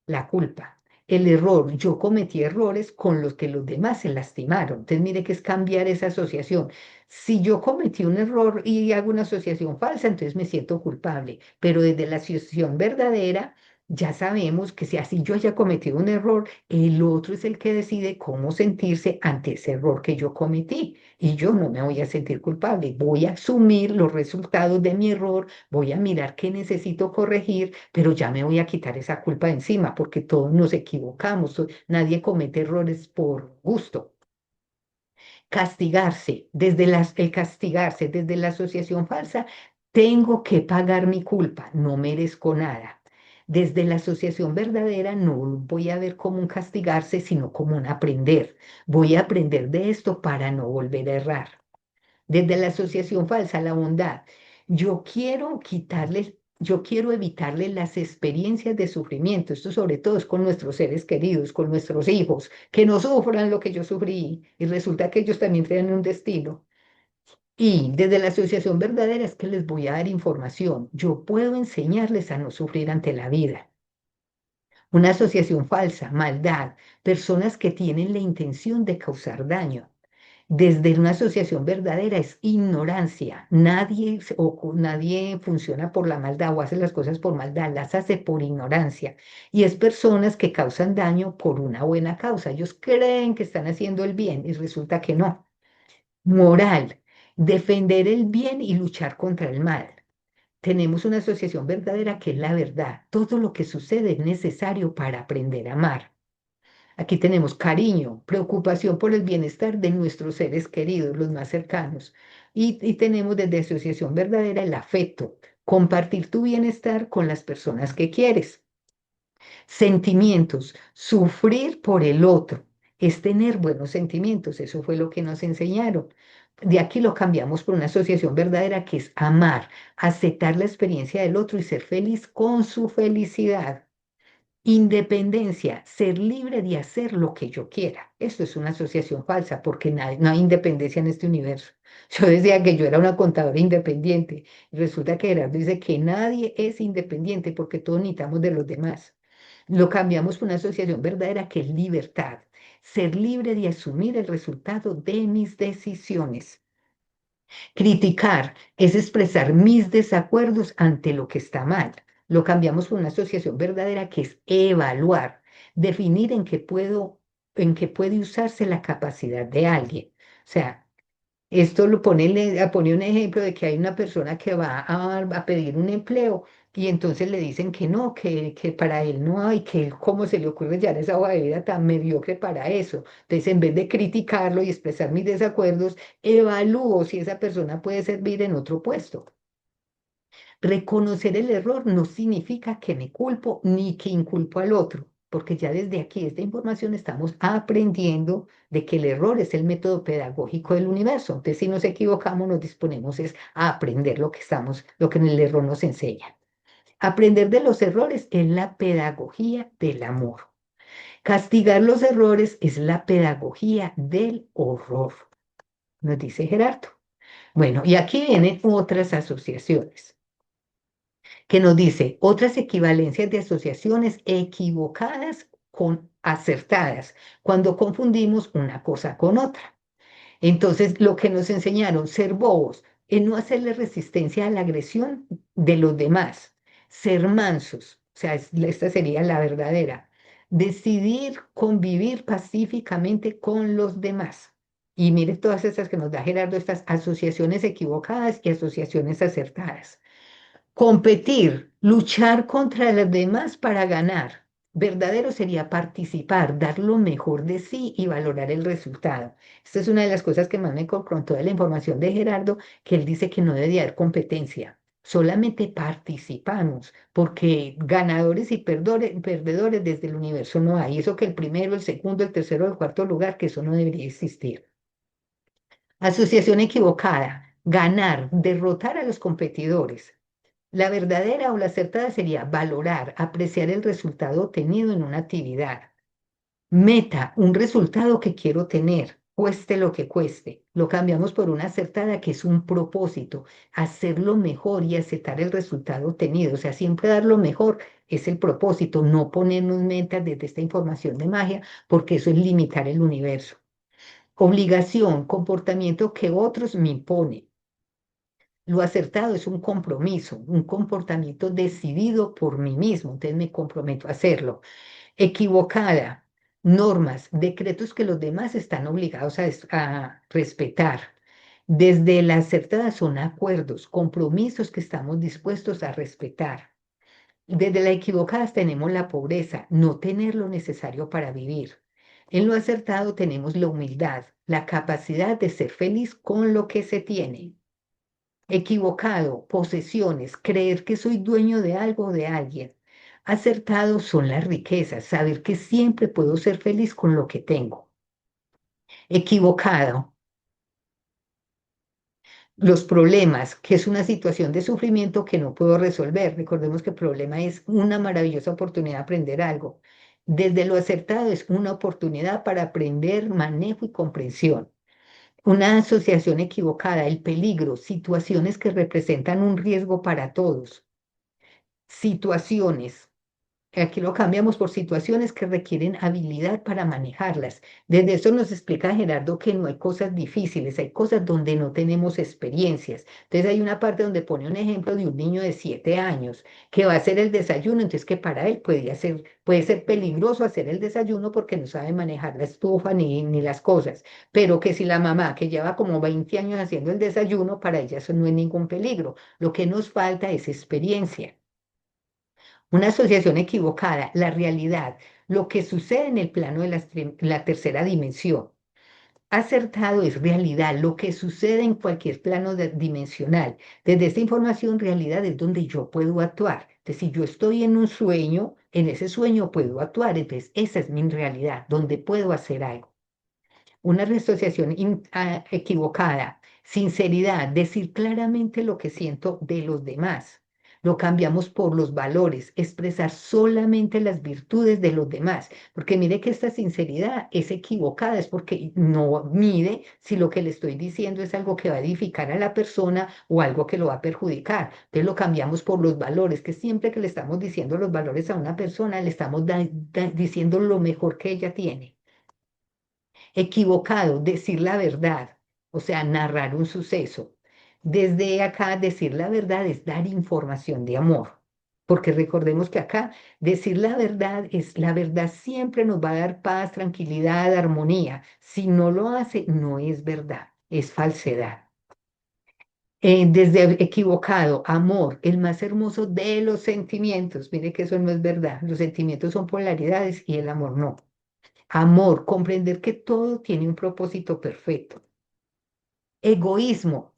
La culpa. El error, yo cometí errores con los que los demás se lastimaron. Entonces, mire que es cambiar esa asociación. Si yo cometí un error y hago una asociación falsa, entonces me siento culpable. Pero desde la asociación verdadera, ya sabemos que si así yo haya cometido un error, el otro es el que decide cómo sentirse ante ese error que yo cometí. Y yo no me voy a sentir culpable. Voy a asumir los resultados de mi error, voy a mirar qué necesito corregir, pero ya me voy a quitar esa culpa de encima porque todos nos equivocamos, nadie comete errores por gusto. El castigarse desde la asociación falsa, tengo que pagar mi culpa, no merezco nada. Desde la asociación verdadera no voy a ver como un castigarse, sino como un aprender. Voy a aprender de esto para no volver a errar. Desde la asociación falsa, la bondad. Yo quiero evitarle las experiencias de sufrimiento. Esto sobre todo es con nuestros seres queridos, con nuestros hijos, que no sufran lo que yo sufrí y resulta que ellos también tienen un destino. Y desde la asociación verdadera es que les voy a dar información. Yo puedo enseñarles a no sufrir ante la vida. Una asociación falsa, maldad, personas que tienen la intención de causar daño. Desde una asociación verdadera es ignorancia. Nadie funciona por la maldad o hace las cosas por maldad, las hace por ignorancia. Y es personas que causan daño por una buena causa. Ellos creen que están haciendo el bien y resulta que no. Moral, defender el bien y luchar contra el mal. tenemos una asociación verdadera que es la verdad. Todo lo que sucede es necesario para aprender a amar. Aquí tenemos cariño, preocupación por el bienestar de nuestros seres queridos, los más cercanos. Y tenemos desde asociación verdadera el afecto, compartir tu bienestar con las personas que quieres. Sentimientos, sufrir por el otro, es tener buenos sentimientos, eso fue lo que nos enseñaron. De aquí lo cambiamos por una asociación verdadera que es amar, aceptar la experiencia del otro y ser feliz con su felicidad. Independencia, ser libre de hacer lo que yo quiera. Esto es una asociación falsa porque no hay independencia en este universo. Yo decía que yo era una contadora independiente. Y resulta que Gerardo dice que nadie es independiente porque todos necesitamos de los demás. Lo cambiamos por una asociación verdadera que es libertad. Ser libre de asumir el resultado de mis decisiones. Criticar es expresar mis desacuerdos ante lo que está mal. Lo cambiamos por una asociación verdadera que es evaluar, definir en qué puede usarse la capacidad de alguien. O sea, esto lo pone, pone un ejemplo de que hay una persona que va a pedir un empleo y entonces le dicen que no, que para él no hay, que él, cómo se le ocurre llevar esa hoja de vida tan mediocre para eso. Entonces, en vez de criticarlo y expresar mis desacuerdos, evalúo si esa persona puede servir en otro puesto. Reconocer el error no significa que me culpo ni que inculpo al otro, porque ya desde aquí, esta información, estamos aprendiendo de que el error es el método pedagógico del universo. Entonces, si nos equivocamos, nos disponemos es a aprender lo que en el error nos enseña. Aprender de los errores es la pedagogía del amor. Castigar los errores es la pedagogía del horror, nos dice Gerardo. Bueno, y aquí vienen otras asociaciones que nos dice otras equivalencias de asociaciones equivocadas con acertadas, cuando confundimos una cosa con otra. Entonces, lo que nos enseñaron, ser bobos, es no hacerle resistencia a la agresión de los demás, ser mansos, o sea, esta sería la verdadera, decidir convivir pacíficamente con los demás. Y mire todas estas que nos da Gerardo, estas asociaciones equivocadas y asociaciones acertadas. Competir, luchar contra los demás para ganar. Verdadero sería participar, dar lo mejor de sí y valorar el resultado. Esta es una de las cosas que más me confrontó de la información de Gerardo, que él dice que no debe haber competencia. Solamente participamos, porque ganadores y perdedores desde el universo no hay. Eso que el primero, el segundo, el tercero, el cuarto lugar, que eso no debería existir. Asociación equivocada, ganar, derrotar a los competidores. La verdadera o la acertada sería valorar, apreciar el resultado obtenido en una actividad. Meta, un resultado que quiero tener, cueste lo que cueste. Lo cambiamos por una acertada que es un propósito, hacerlo mejor y aceptar el resultado obtenido. O sea, siempre dar lo mejor es el propósito, no ponernos metas desde esta información de magia, porque eso es limitar el universo. Obligación, comportamiento que otros me imponen. Lo acertado es un compromiso, un comportamiento decidido por mí mismo, entonces me comprometo a hacerlo. Equivocada, normas, decretos que los demás están obligados a respetar. Desde la acertada son acuerdos, compromisos que estamos dispuestos a respetar. Desde la equivocada tenemos la pobreza, no tener lo necesario para vivir. En lo acertado tenemos la humildad, la capacidad de ser feliz con lo que se tiene. Equivocado, posesiones, creer que soy dueño de algo o de alguien. Acertado son las riquezas, saber que siempre puedo ser feliz con lo que tengo. Equivocado, los problemas, que es una situación de sufrimiento que no puedo resolver. Recordemos que el problema es una maravillosa oportunidad de aprender algo. Desde lo acertado es una oportunidad para aprender manejo y comprensión. Una asociación equivocada, el peligro, situaciones que representan un riesgo para todos. Situaciones. Aquí lo cambiamos por situaciones que requieren habilidad para manejarlas. Desde eso nos explica Gerardo que no hay cosas difíciles, hay cosas donde no tenemos experiencias. Entonces hay una parte donde pone un ejemplo de un niño de 7 años que va a hacer el desayuno, entonces que para él puede ser peligroso hacer el desayuno porque no sabe manejar la estufa ni las cosas, pero que si la mamá que lleva como 20 años haciendo el desayuno, para ella eso no es ningún peligro. Lo que nos falta es experiencia. Una asociación equivocada, la realidad, lo que sucede en el plano de la tercera dimensión. Acertado es realidad, lo que sucede en cualquier plano dimensional. Desde esta información, realidad es donde yo puedo actuar. Entonces, si yo estoy en un sueño, en ese sueño puedo actuar. Entonces, esa es mi realidad, donde puedo hacer algo. Una asociación equivocada, sinceridad, decir claramente lo que siento de los demás. Lo cambiamos por los valores, expresar solamente las virtudes de los demás, porque mire que esta sinceridad es equivocada, es porque no mide si lo que le estoy diciendo es algo que va a edificar a la persona o algo que lo va a perjudicar. Entonces lo cambiamos por los valores, que siempre que le estamos diciendo los valores a una persona, le estamos diciendo lo mejor que ella tiene. Equivocado, decir la verdad, o sea, narrar un suceso. Desde acá, decir la verdad es dar información de amor, porque recordemos que acá decir la verdad siempre nos va a dar paz, tranquilidad, armonía. Si no lo hace, no es verdad, es falsedad. Desde equivocado, amor, el más hermoso de los sentimientos. Mire que eso no es verdad. Los sentimientos son polaridades y el amor no. Amor, comprender que todo tiene un propósito perfecto. Egoísmo,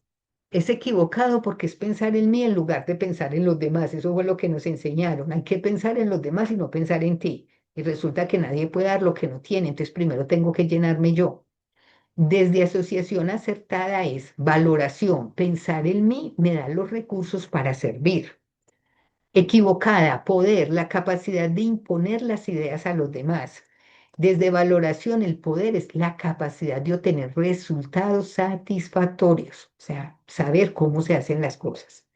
es equivocado porque es pensar en mí en lugar de pensar en los demás. Eso fue lo que nos enseñaron. Hay que pensar en los demás y no pensar en ti. Y resulta que nadie puede dar lo que no tiene, entonces primero tengo que llenarme yo. Desde asociación acertada es valoración. Pensar en mí me da los recursos para servir. Equivocada, poder, la capacidad de imponer las ideas a los demás. Desde valoración, el poder es la capacidad de obtener resultados satisfactorios, o sea, saber cómo se hacen las cosas.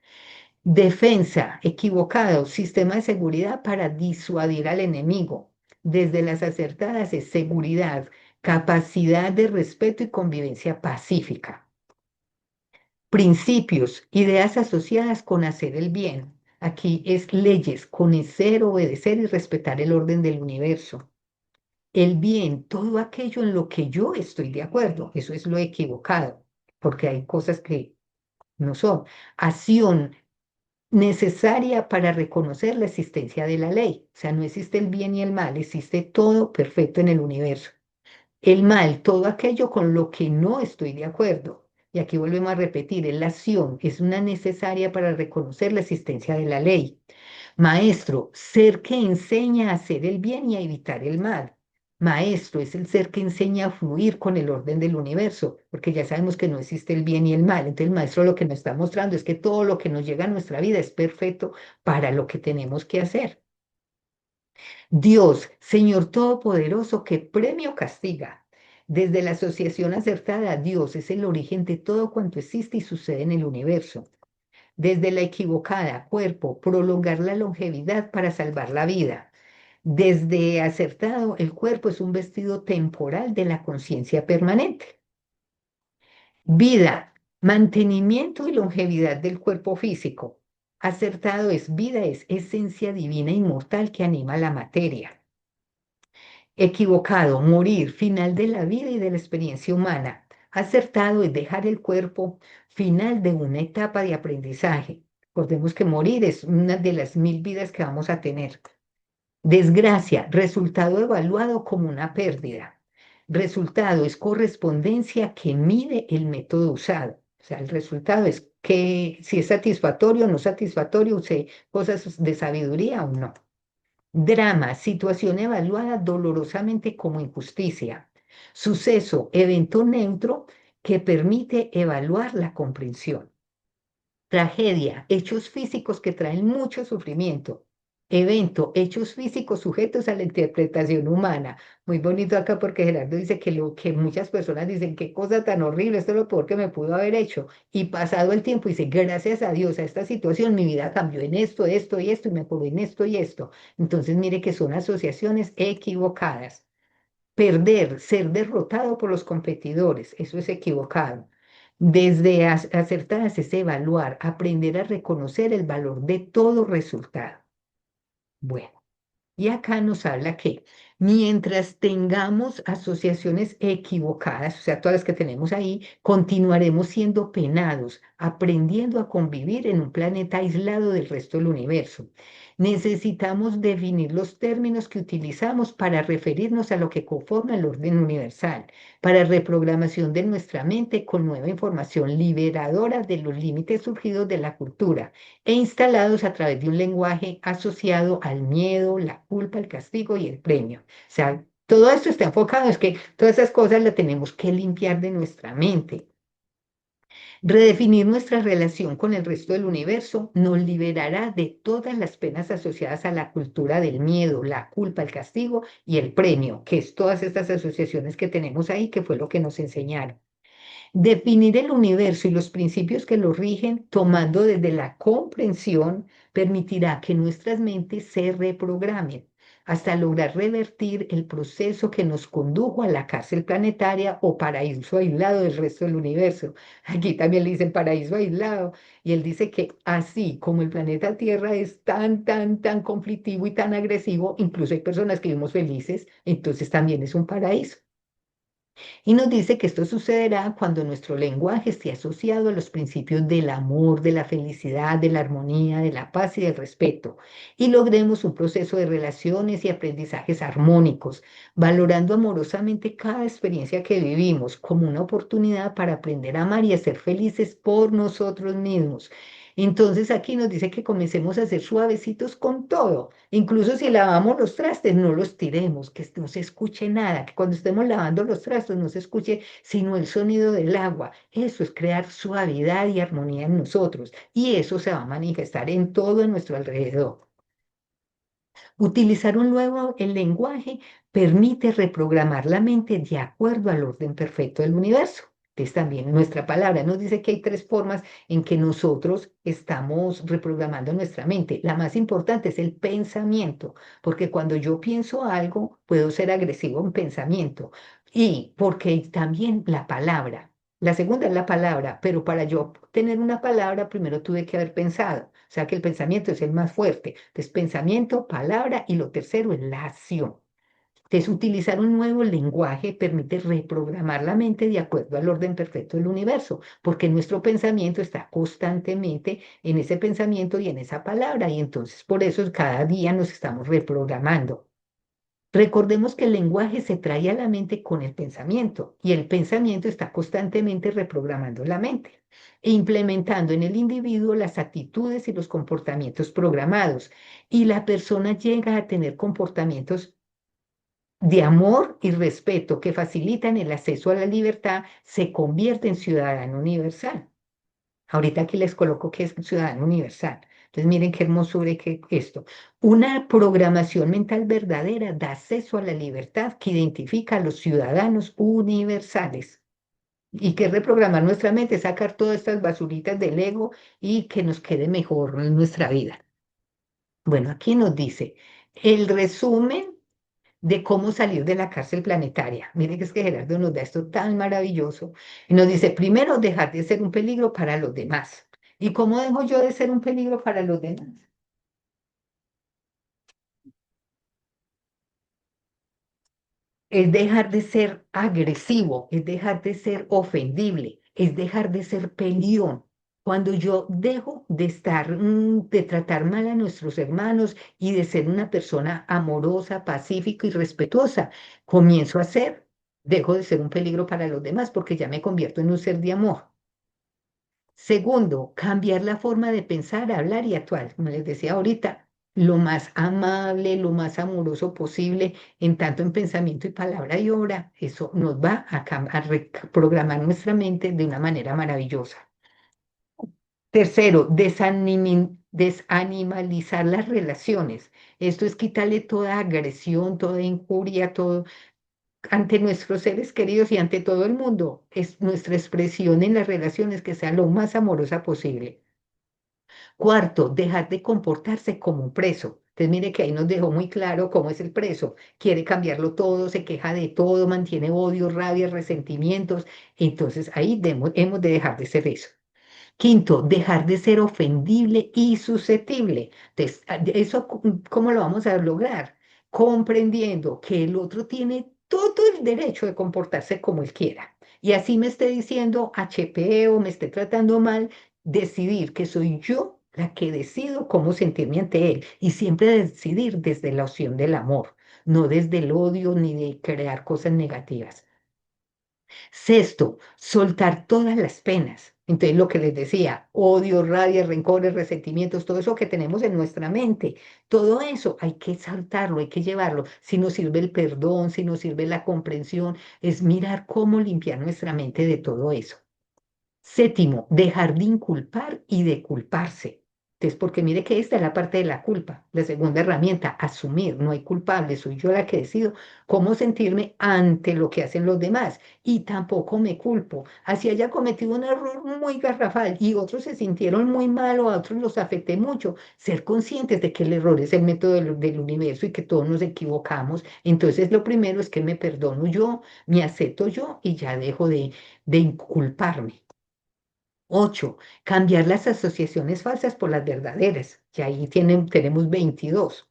Defensa, equivocado, sistema de seguridad para disuadir al enemigo. Desde las acertadas es seguridad, capacidad de respeto y convivencia pacífica. Principios, ideas asociadas con hacer el bien. Aquí es leyes, conocer, obedecer y respetar el orden del universo. El bien, todo aquello en lo que yo estoy de acuerdo, eso es lo equivocado, porque hay cosas que no son. Acción necesaria para reconocer la existencia de la ley. O sea, no existe el bien y el mal, existe todo perfecto en el universo. El mal, todo aquello con lo que no estoy de acuerdo. Y aquí volvemos a repetir, la acción es una necesaria para reconocer la existencia de la ley. Maestro, ser que enseña a hacer el bien y a evitar el mal. Maestro es el ser que enseña a fluir con el orden del universo, porque ya sabemos que no existe el bien y el mal. Entonces el maestro lo que nos está mostrando es que todo lo que nos llega a nuestra vida es perfecto para lo que tenemos que hacer. Dios, Señor Todopoderoso, que premio castiga. Desde la asociación acertada, Dios es el origen de todo cuanto existe y sucede en el universo. Desde la equivocada, cuerpo, prolongar la longevidad para salvar la vida. Desde acertado, el cuerpo es un vestido temporal de la conciencia permanente. Vida, mantenimiento y longevidad del cuerpo físico. Acertado es vida, es esencia divina inmortal que anima la materia. Equivocado, morir, final de la vida y de la experiencia humana. Acertado es dejar el cuerpo, final de una etapa de aprendizaje. Recordemos que morir es una de las 1000 vidas que vamos a tener. Desgracia, resultado evaluado como una pérdida. Resultado es correspondencia que mide el método usado. O sea, el resultado es que si es satisfactorio o no satisfactorio, use cosas de sabiduría o no. Drama, situación evaluada dolorosamente como injusticia. Suceso, evento neutro que permite evaluar la comprensión. Tragedia, hechos físicos que traen mucho sufrimiento. Evento, hechos físicos sujetos a la interpretación humana. Muy bonito acá porque Gerardo dice que lo que muchas personas dicen, qué cosa tan horrible, esto es lo peor que me pudo haber hecho. Y pasado el tiempo dice, gracias a Dios, a esta situación, mi vida cambió en esto, esto y esto, y me mejoró en esto y esto. Entonces, mire que son asociaciones equivocadas. Perder, ser derrotado por los competidores, eso es equivocado. Desde acertadas es evaluar, aprender a reconocer el valor de todo resultado. Bueno. Y acá nos habla que mientras tengamos asociaciones equivocadas, o sea, todas las que tenemos ahí, continuaremos siendo penados, aprendiendo a convivir en un planeta aislado del resto del universo. Necesitamos definir los términos que utilizamos para referirnos a lo que conforma el orden universal, para reprogramación de nuestra mente con nueva información liberadora de los límites surgidos de la cultura e instalados a través de un lenguaje asociado al miedo, la culpa, el castigo y el premio. O sea, todo esto está enfocado, es que todas esas cosas las tenemos que limpiar de nuestra mente. Redefinir nuestra relación con el resto del universo nos liberará de todas las penas asociadas a la cultura del miedo, la culpa, el castigo y el premio, que es todas estas asociaciones que tenemos ahí, que fue lo que nos enseñaron. Definir el universo y los principios que lo rigen, tomando desde la comprensión, permitirá que nuestras mentes se reprogramen hasta lograr revertir el proceso que nos condujo a la cárcel planetaria o paraíso aislado del resto del universo. Aquí también le dicen paraíso aislado y él dice que así como el planeta Tierra es tan conflictivo y tan agresivo, incluso hay personas que vivimos felices, entonces también es un paraíso. Y nos dice que esto sucederá cuando nuestro lenguaje esté asociado a los principios del amor, de la felicidad, de la armonía, de la paz y del respeto, y logremos un proceso de relaciones y aprendizajes armónicos, valorando amorosamente cada experiencia que vivimos como una oportunidad para aprender a amar y a ser felices por nosotros mismos. Entonces aquí nos dice que comencemos a ser suavecitos con todo. Incluso si lavamos los trastes, no los tiremos, que no se escuche nada, que cuando estemos lavando los trastes no se escuche sino el sonido del agua. Eso es crear suavidad y armonía en nosotros y eso se va a manifestar en todo en nuestro alrededor. Utilizar un nuevo el lenguaje permite reprogramar la mente de acuerdo al orden perfecto del universo. Es también nuestra palabra nos dice que hay tres formas en que nosotros estamos reprogramando nuestra mente. La más importante es el pensamiento, porque cuando yo pienso algo, puedo ser agresivo en pensamiento. Y porque también la palabra. La segunda es la palabra, pero para yo tener una palabra, primero tuve que haber pensado. O sea que el pensamiento es el más fuerte. Entonces, pensamiento, palabra y lo tercero es la acción. Entonces, utilizar un nuevo lenguaje permite reprogramar la mente de acuerdo al orden perfecto del universo, porque nuestro pensamiento está constantemente en ese pensamiento y en esa palabra, y entonces por eso cada día nos estamos reprogramando. Recordemos que el lenguaje se trae a la mente con el pensamiento y el pensamiento está constantemente reprogramando la mente e implementando en el individuo las actitudes y los comportamientos programados y la persona llega a tener comportamientos de amor y respeto que facilitan el acceso a la libertad, se convierte en ciudadano universal. Ahorita aquí les coloco que es ciudadano universal. Entonces, miren qué hermosura y qué esto. Una programación mental verdadera da acceso a la libertad que identifica a los ciudadanos universales. Y que reprogramar nuestra mente, sacar todas estas basuritas del ego y que nos quede mejor en nuestra vida. Bueno, aquí nos dice el resumen de cómo salir de la cárcel planetaria. Miren que es que Gerardo nos da esto tan maravilloso y nos dice, primero, dejar de ser un peligro para los demás. ¿Y cómo dejo yo de ser un peligro para los demás? Es dejar de ser agresivo, es dejar de ser ofendible, es dejar de ser peleón. Cuando yo dejo de estar, de tratar mal a nuestros hermanos y de ser una persona amorosa, pacífica y respetuosa, comienzo a ser, dejo de ser un peligro para los demás porque ya me convierto en un ser de amor. Segundo, cambiar la forma de pensar, hablar y actuar. Como les decía ahorita, lo más amable, lo más amoroso posible, en tanto en pensamiento y palabra y obra. Eso nos va a reprogramar nuestra mente de una manera maravillosa. Tercero, desanimalizar las relaciones. Esto es quitarle toda agresión, toda injuria, todo ante nuestros seres queridos y ante todo el mundo. Es nuestra expresión en las relaciones que sea lo más amorosa posible. Cuarto, dejar de comportarse como un preso. Entonces, mire que ahí nos dejó muy claro cómo es el preso. Quiere cambiarlo todo, se queja de todo, mantiene odio, rabia, resentimientos. Entonces, ahí hemos de dejar de ser eso. Quinto, dejar de ser ofendible y susceptible. Entonces, ¿eso cómo lo vamos a lograr? Comprendiendo que el otro tiene todo el derecho de comportarse como él quiera. Y así me esté diciendo HP o me esté tratando mal, decidir que soy yo la que decido cómo sentirme ante él. Y siempre decidir desde la opción del amor, no desde el odio ni de crear cosas negativas. Sexto, soltar todas las penas. Entonces, lo que les decía, odio, rabia, rencores, resentimientos, todo eso que tenemos en nuestra mente, todo eso hay que saltarlo, hay que llevarlo. Si nos sirve el perdón, si nos sirve la comprensión, es mirar cómo limpiar nuestra mente de todo eso. Séptimo, dejar de inculpar y de culparse. Entonces, porque mire que esta es la parte de la culpa. La segunda herramienta, asumir, no hay culpable, soy yo la que decido cómo sentirme ante lo que hacen los demás y tampoco me culpo. Así haya cometido un error muy garrafal y otros se sintieron muy mal o a otros los afecté mucho, ser conscientes de que el error es el método del universo y que todos nos equivocamos. Entonces, lo primero es que me perdono yo, me acepto yo y ya dejo de inculparme. 8, cambiar las asociaciones falsas por las verdaderas, que ahí tenemos 22.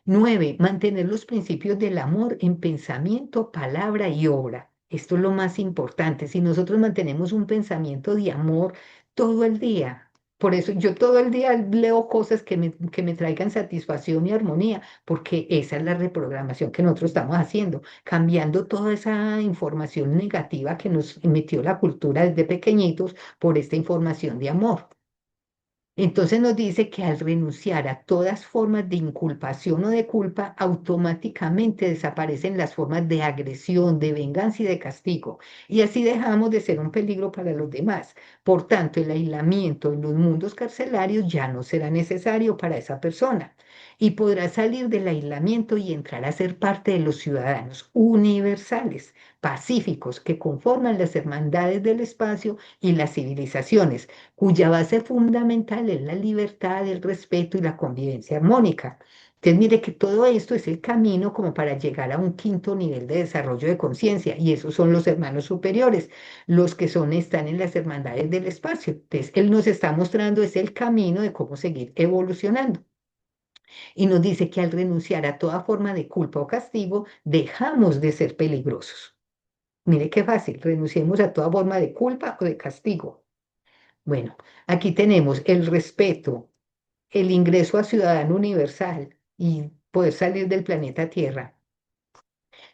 9, mantener los principios del amor en pensamiento, palabra y obra. Esto es lo más importante. Si nosotros mantenemos un pensamiento de amor todo el día, por eso yo todo el día leo cosas que me traigan satisfacción y armonía, porque esa es la reprogramación que nosotros estamos haciendo, cambiando toda esa información negativa que nos metió la cultura desde pequeñitos por esta información de amor. Entonces nos dice que al renunciar a todas formas de inculpación o de culpa, automáticamente desaparecen las formas de agresión, de venganza y de castigo. Y así dejamos de ser un peligro para los demás. Por tanto, el aislamiento en los mundos carcelarios ya no será necesario para esa persona y podrá salir del aislamiento y entrar a ser parte de los ciudadanos universales, pacíficos, que conforman las hermandades del espacio y las civilizaciones cuya base fundamental es la libertad, el respeto y la convivencia armónica. Entonces, mire que todo esto es el camino como para llegar a un quinto nivel de desarrollo de conciencia, y esos son los hermanos superiores, los que están en las hermandades del espacio. Entonces, él nos está mostrando es el camino de cómo seguir evolucionando. Y nos dice que al renunciar a toda forma de culpa o castigo, dejamos de ser peligrosos. Mire qué fácil, renunciemos a toda forma de culpa o de castigo. Bueno, aquí tenemos el respeto, el ingreso a ciudadano universal y poder salir del planeta Tierra.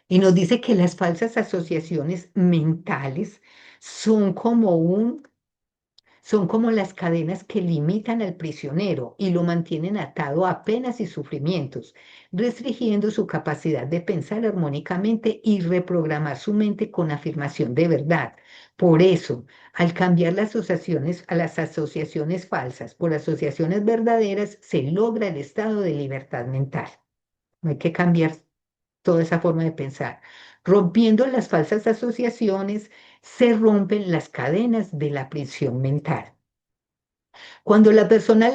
Y nos dice que las falsas asociaciones mentales son como son como las cadenas que limitan al prisionero y lo mantienen atado a penas y sufrimientos, restringiendo su capacidad de pensar armónicamente y reprogramar su mente con afirmación de verdad. Por eso, al cambiar las asociaciones a las asociaciones falsas por asociaciones verdaderas, se logra el estado de libertad mental. No hay que cambiar toda esa forma de pensar. Rompiendo las falsas asociaciones, se rompen las cadenas de la prisión mental. Cuando la persona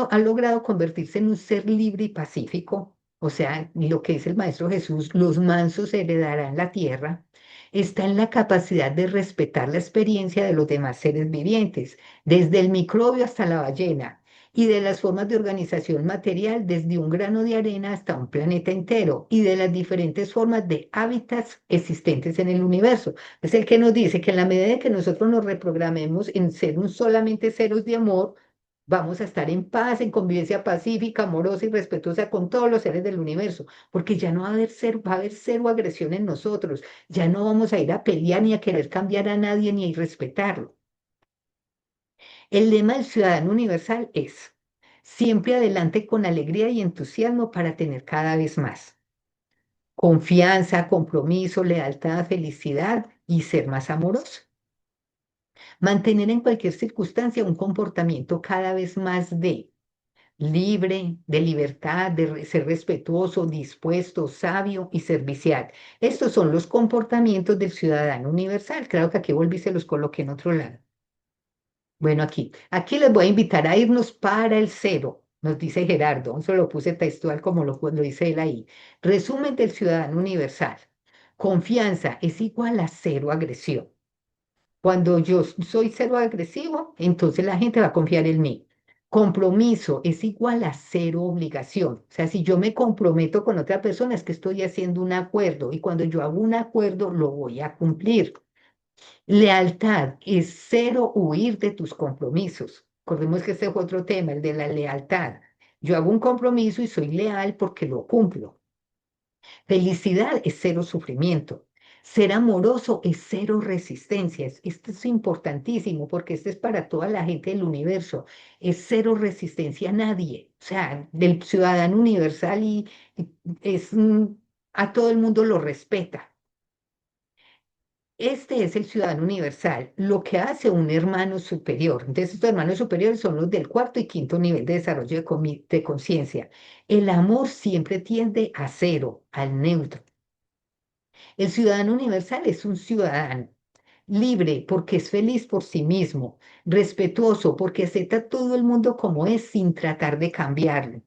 ha logrado convertirse en un ser libre y pacífico, o sea, lo que dice el Maestro Jesús, los mansos heredarán la tierra, está en la capacidad de respetar la experiencia de los demás seres vivientes, desde el microbio hasta la ballena, y de las formas de organización material desde un grano de arena hasta un planeta entero, y de las diferentes formas de hábitats existentes en el universo. Es el que nos dice que en la medida que nosotros nos reprogramemos en ser un solamente seres de amor, vamos a estar en paz, en convivencia pacífica, amorosa y respetuosa con todos los seres del universo, porque ya no va a haber cero agresión en nosotros, ya no vamos a ir a pelear ni a querer cambiar a nadie ni a irrespetarlo. El lema del ciudadano universal es, siempre adelante con alegría y entusiasmo para tener cada vez más. Confianza, compromiso, lealtad, felicidad y ser más amoroso. Mantener en cualquier circunstancia un comportamiento cada vez más de libre, de libertad, ser respetuoso, dispuesto, sabio y servicial. Estos son los comportamientos del ciudadano universal. Claro que aquí volví y se los coloqué en otro lado. Bueno, aquí les voy a invitar a irnos para el cero, nos dice Gerardo. Eso lo puse textual como lo dice él ahí. Resumen del ciudadano universal. Confianza es igual a cero agresión. Cuando yo soy cero agresivo, entonces la gente va a confiar en mí. Compromiso es igual a cero obligación. O sea, si yo me comprometo con otra persona, es que estoy haciendo un acuerdo y cuando yo hago un acuerdo, lo voy a cumplir. Lealtad es cero huir de tus compromisos. Recordemos que este fue otro tema, el de la lealtad. Yo hago un compromiso y soy leal porque lo cumplo. Felicidad es cero sufrimiento. Ser amoroso es cero resistencia. Esto es importantísimo porque esto es para toda la gente del universo. Es cero resistencia a nadie. O sea, del ciudadano universal y es, a todo el mundo lo respeta. Este es el ciudadano universal, lo que hace un hermano superior. Entonces, estos hermanos superiores son los del cuarto y quinto nivel de desarrollo de conciencia. El amor siempre tiende a cero, al neutro. El ciudadano universal es un ciudadano libre porque es feliz por sí mismo, respetuoso porque acepta a todo el mundo como es sin tratar de cambiarlo,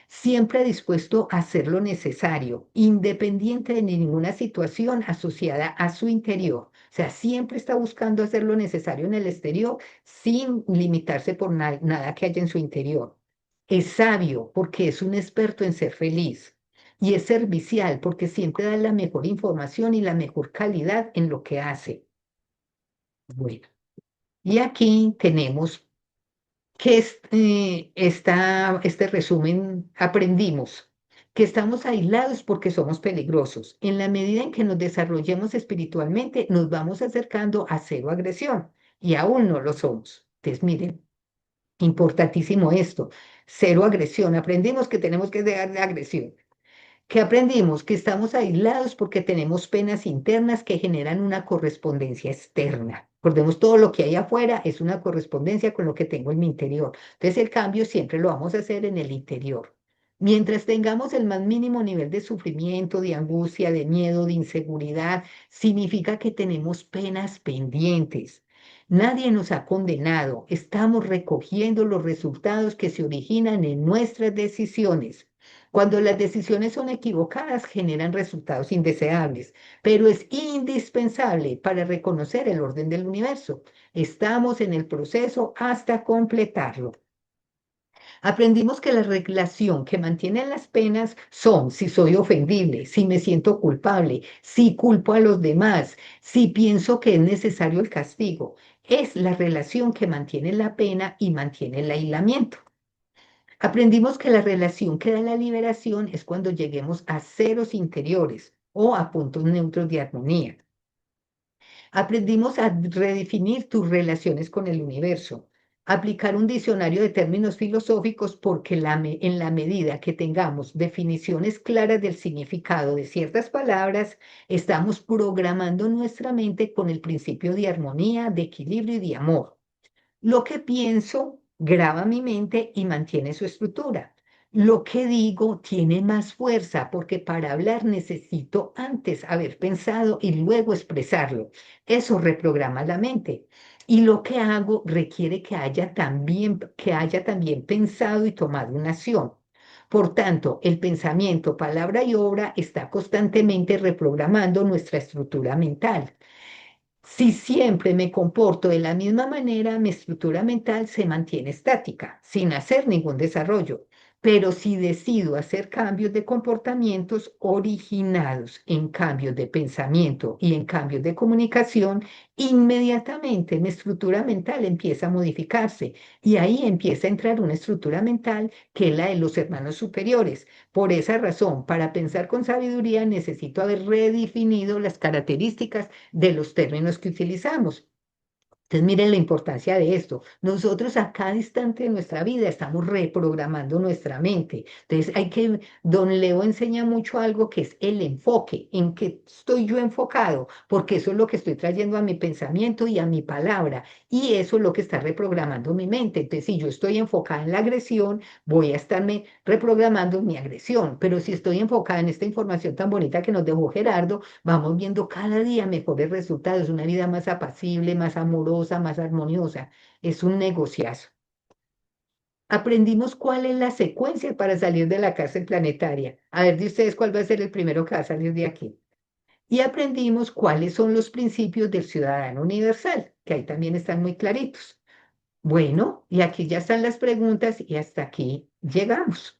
siempre dispuesto a hacer lo necesario, independiente de ninguna situación asociada a su interior. O sea, siempre está buscando hacer lo necesario en el exterior sin limitarse por nada que haya en su interior. Es sabio porque es un experto en ser feliz. Y es servicial porque siempre da la mejor información y la mejor calidad en lo que hace. Bueno, y aquí tenemos que este resumen aprendimos que estamos aislados porque somos peligrosos. En la medida en que nos desarrollemos espiritualmente, nos vamos acercando a cero agresión y aún no lo somos. Entonces, miren, importantísimo esto, cero agresión. Aprendimos que tenemos que dejar la agresión. ¿Qué aprendimos? Que estamos aislados porque tenemos penas internas que generan una correspondencia externa. Recordemos, todo lo que hay afuera es una correspondencia con lo que tengo en mi interior. Entonces, el cambio siempre lo vamos a hacer en el interior. Mientras tengamos el más mínimo nivel de sufrimiento, de angustia, de miedo, de inseguridad, significa que tenemos penas pendientes. Nadie nos ha condenado. Estamos recogiendo los resultados que se originan en nuestras decisiones. Cuando las decisiones son equivocadas, generan resultados indeseables, pero es indispensable para reconocer el orden del universo. Estamos en el proceso hasta completarlo. Aprendimos que la relación que mantiene las penas son si soy ofendible, si me siento culpable, si culpo a los demás, si pienso que es necesario el castigo. Es la relación que mantiene la pena y mantiene el aislamiento. Aprendimos que la relación que da la liberación es cuando lleguemos a ceros interiores o a puntos neutros de armonía. Aprendimos a redefinir tus relaciones con el universo, aplicar un diccionario de términos filosóficos porque en la medida que tengamos definiciones claras del significado de ciertas palabras, estamos programando nuestra mente con el principio de armonía, de equilibrio y de amor. Lo que pienso graba mi mente y mantiene su estructura. Lo que digo tiene más fuerza porque para hablar necesito antes haber pensado y luego expresarlo. Eso reprograma la mente. Y lo que hago requiere que haya también pensado y tomado una acción. Por tanto, el pensamiento, palabra y obra está constantemente reprogramando nuestra estructura mental. Si siempre me comporto de la misma manera, mi estructura mental se mantiene estática, sin hacer ningún desarrollo. Pero si decido hacer cambios de comportamientos originados en cambios de pensamiento y en cambios de comunicación, inmediatamente mi estructura mental empieza a modificarse y ahí empieza a entrar una estructura mental que es la de los hermanos superiores. Por esa razón, para pensar con sabiduría necesito haber redefinido las características de los términos que utilizamos. Entonces, miren la importancia de esto. Nosotros a cada instante de nuestra vida estamos reprogramando nuestra mente. Entonces, don Leo enseña mucho algo que es el enfoque, en qué estoy yo enfocado, porque eso es lo que estoy trayendo a mi pensamiento y a mi palabra. Y eso es lo que está reprogramando mi mente. Entonces, si yo estoy enfocada en la agresión, voy a estarme reprogramando mi agresión. Pero si estoy enfocada en esta información tan bonita que nos dejó Gerardo, vamos viendo cada día mejores resultados, una vida más apacible, más amorosa, más armoniosa. Es un negociazo. Aprendimos cuál es la secuencia para salir de la cárcel planetaria. A ver de ustedes cuál va a ser el primero que va a salir de aquí. Y aprendimos cuáles son los principios del ciudadano universal, que ahí también están muy claritos. Bueno, y aquí ya están las preguntas y hasta aquí llegamos.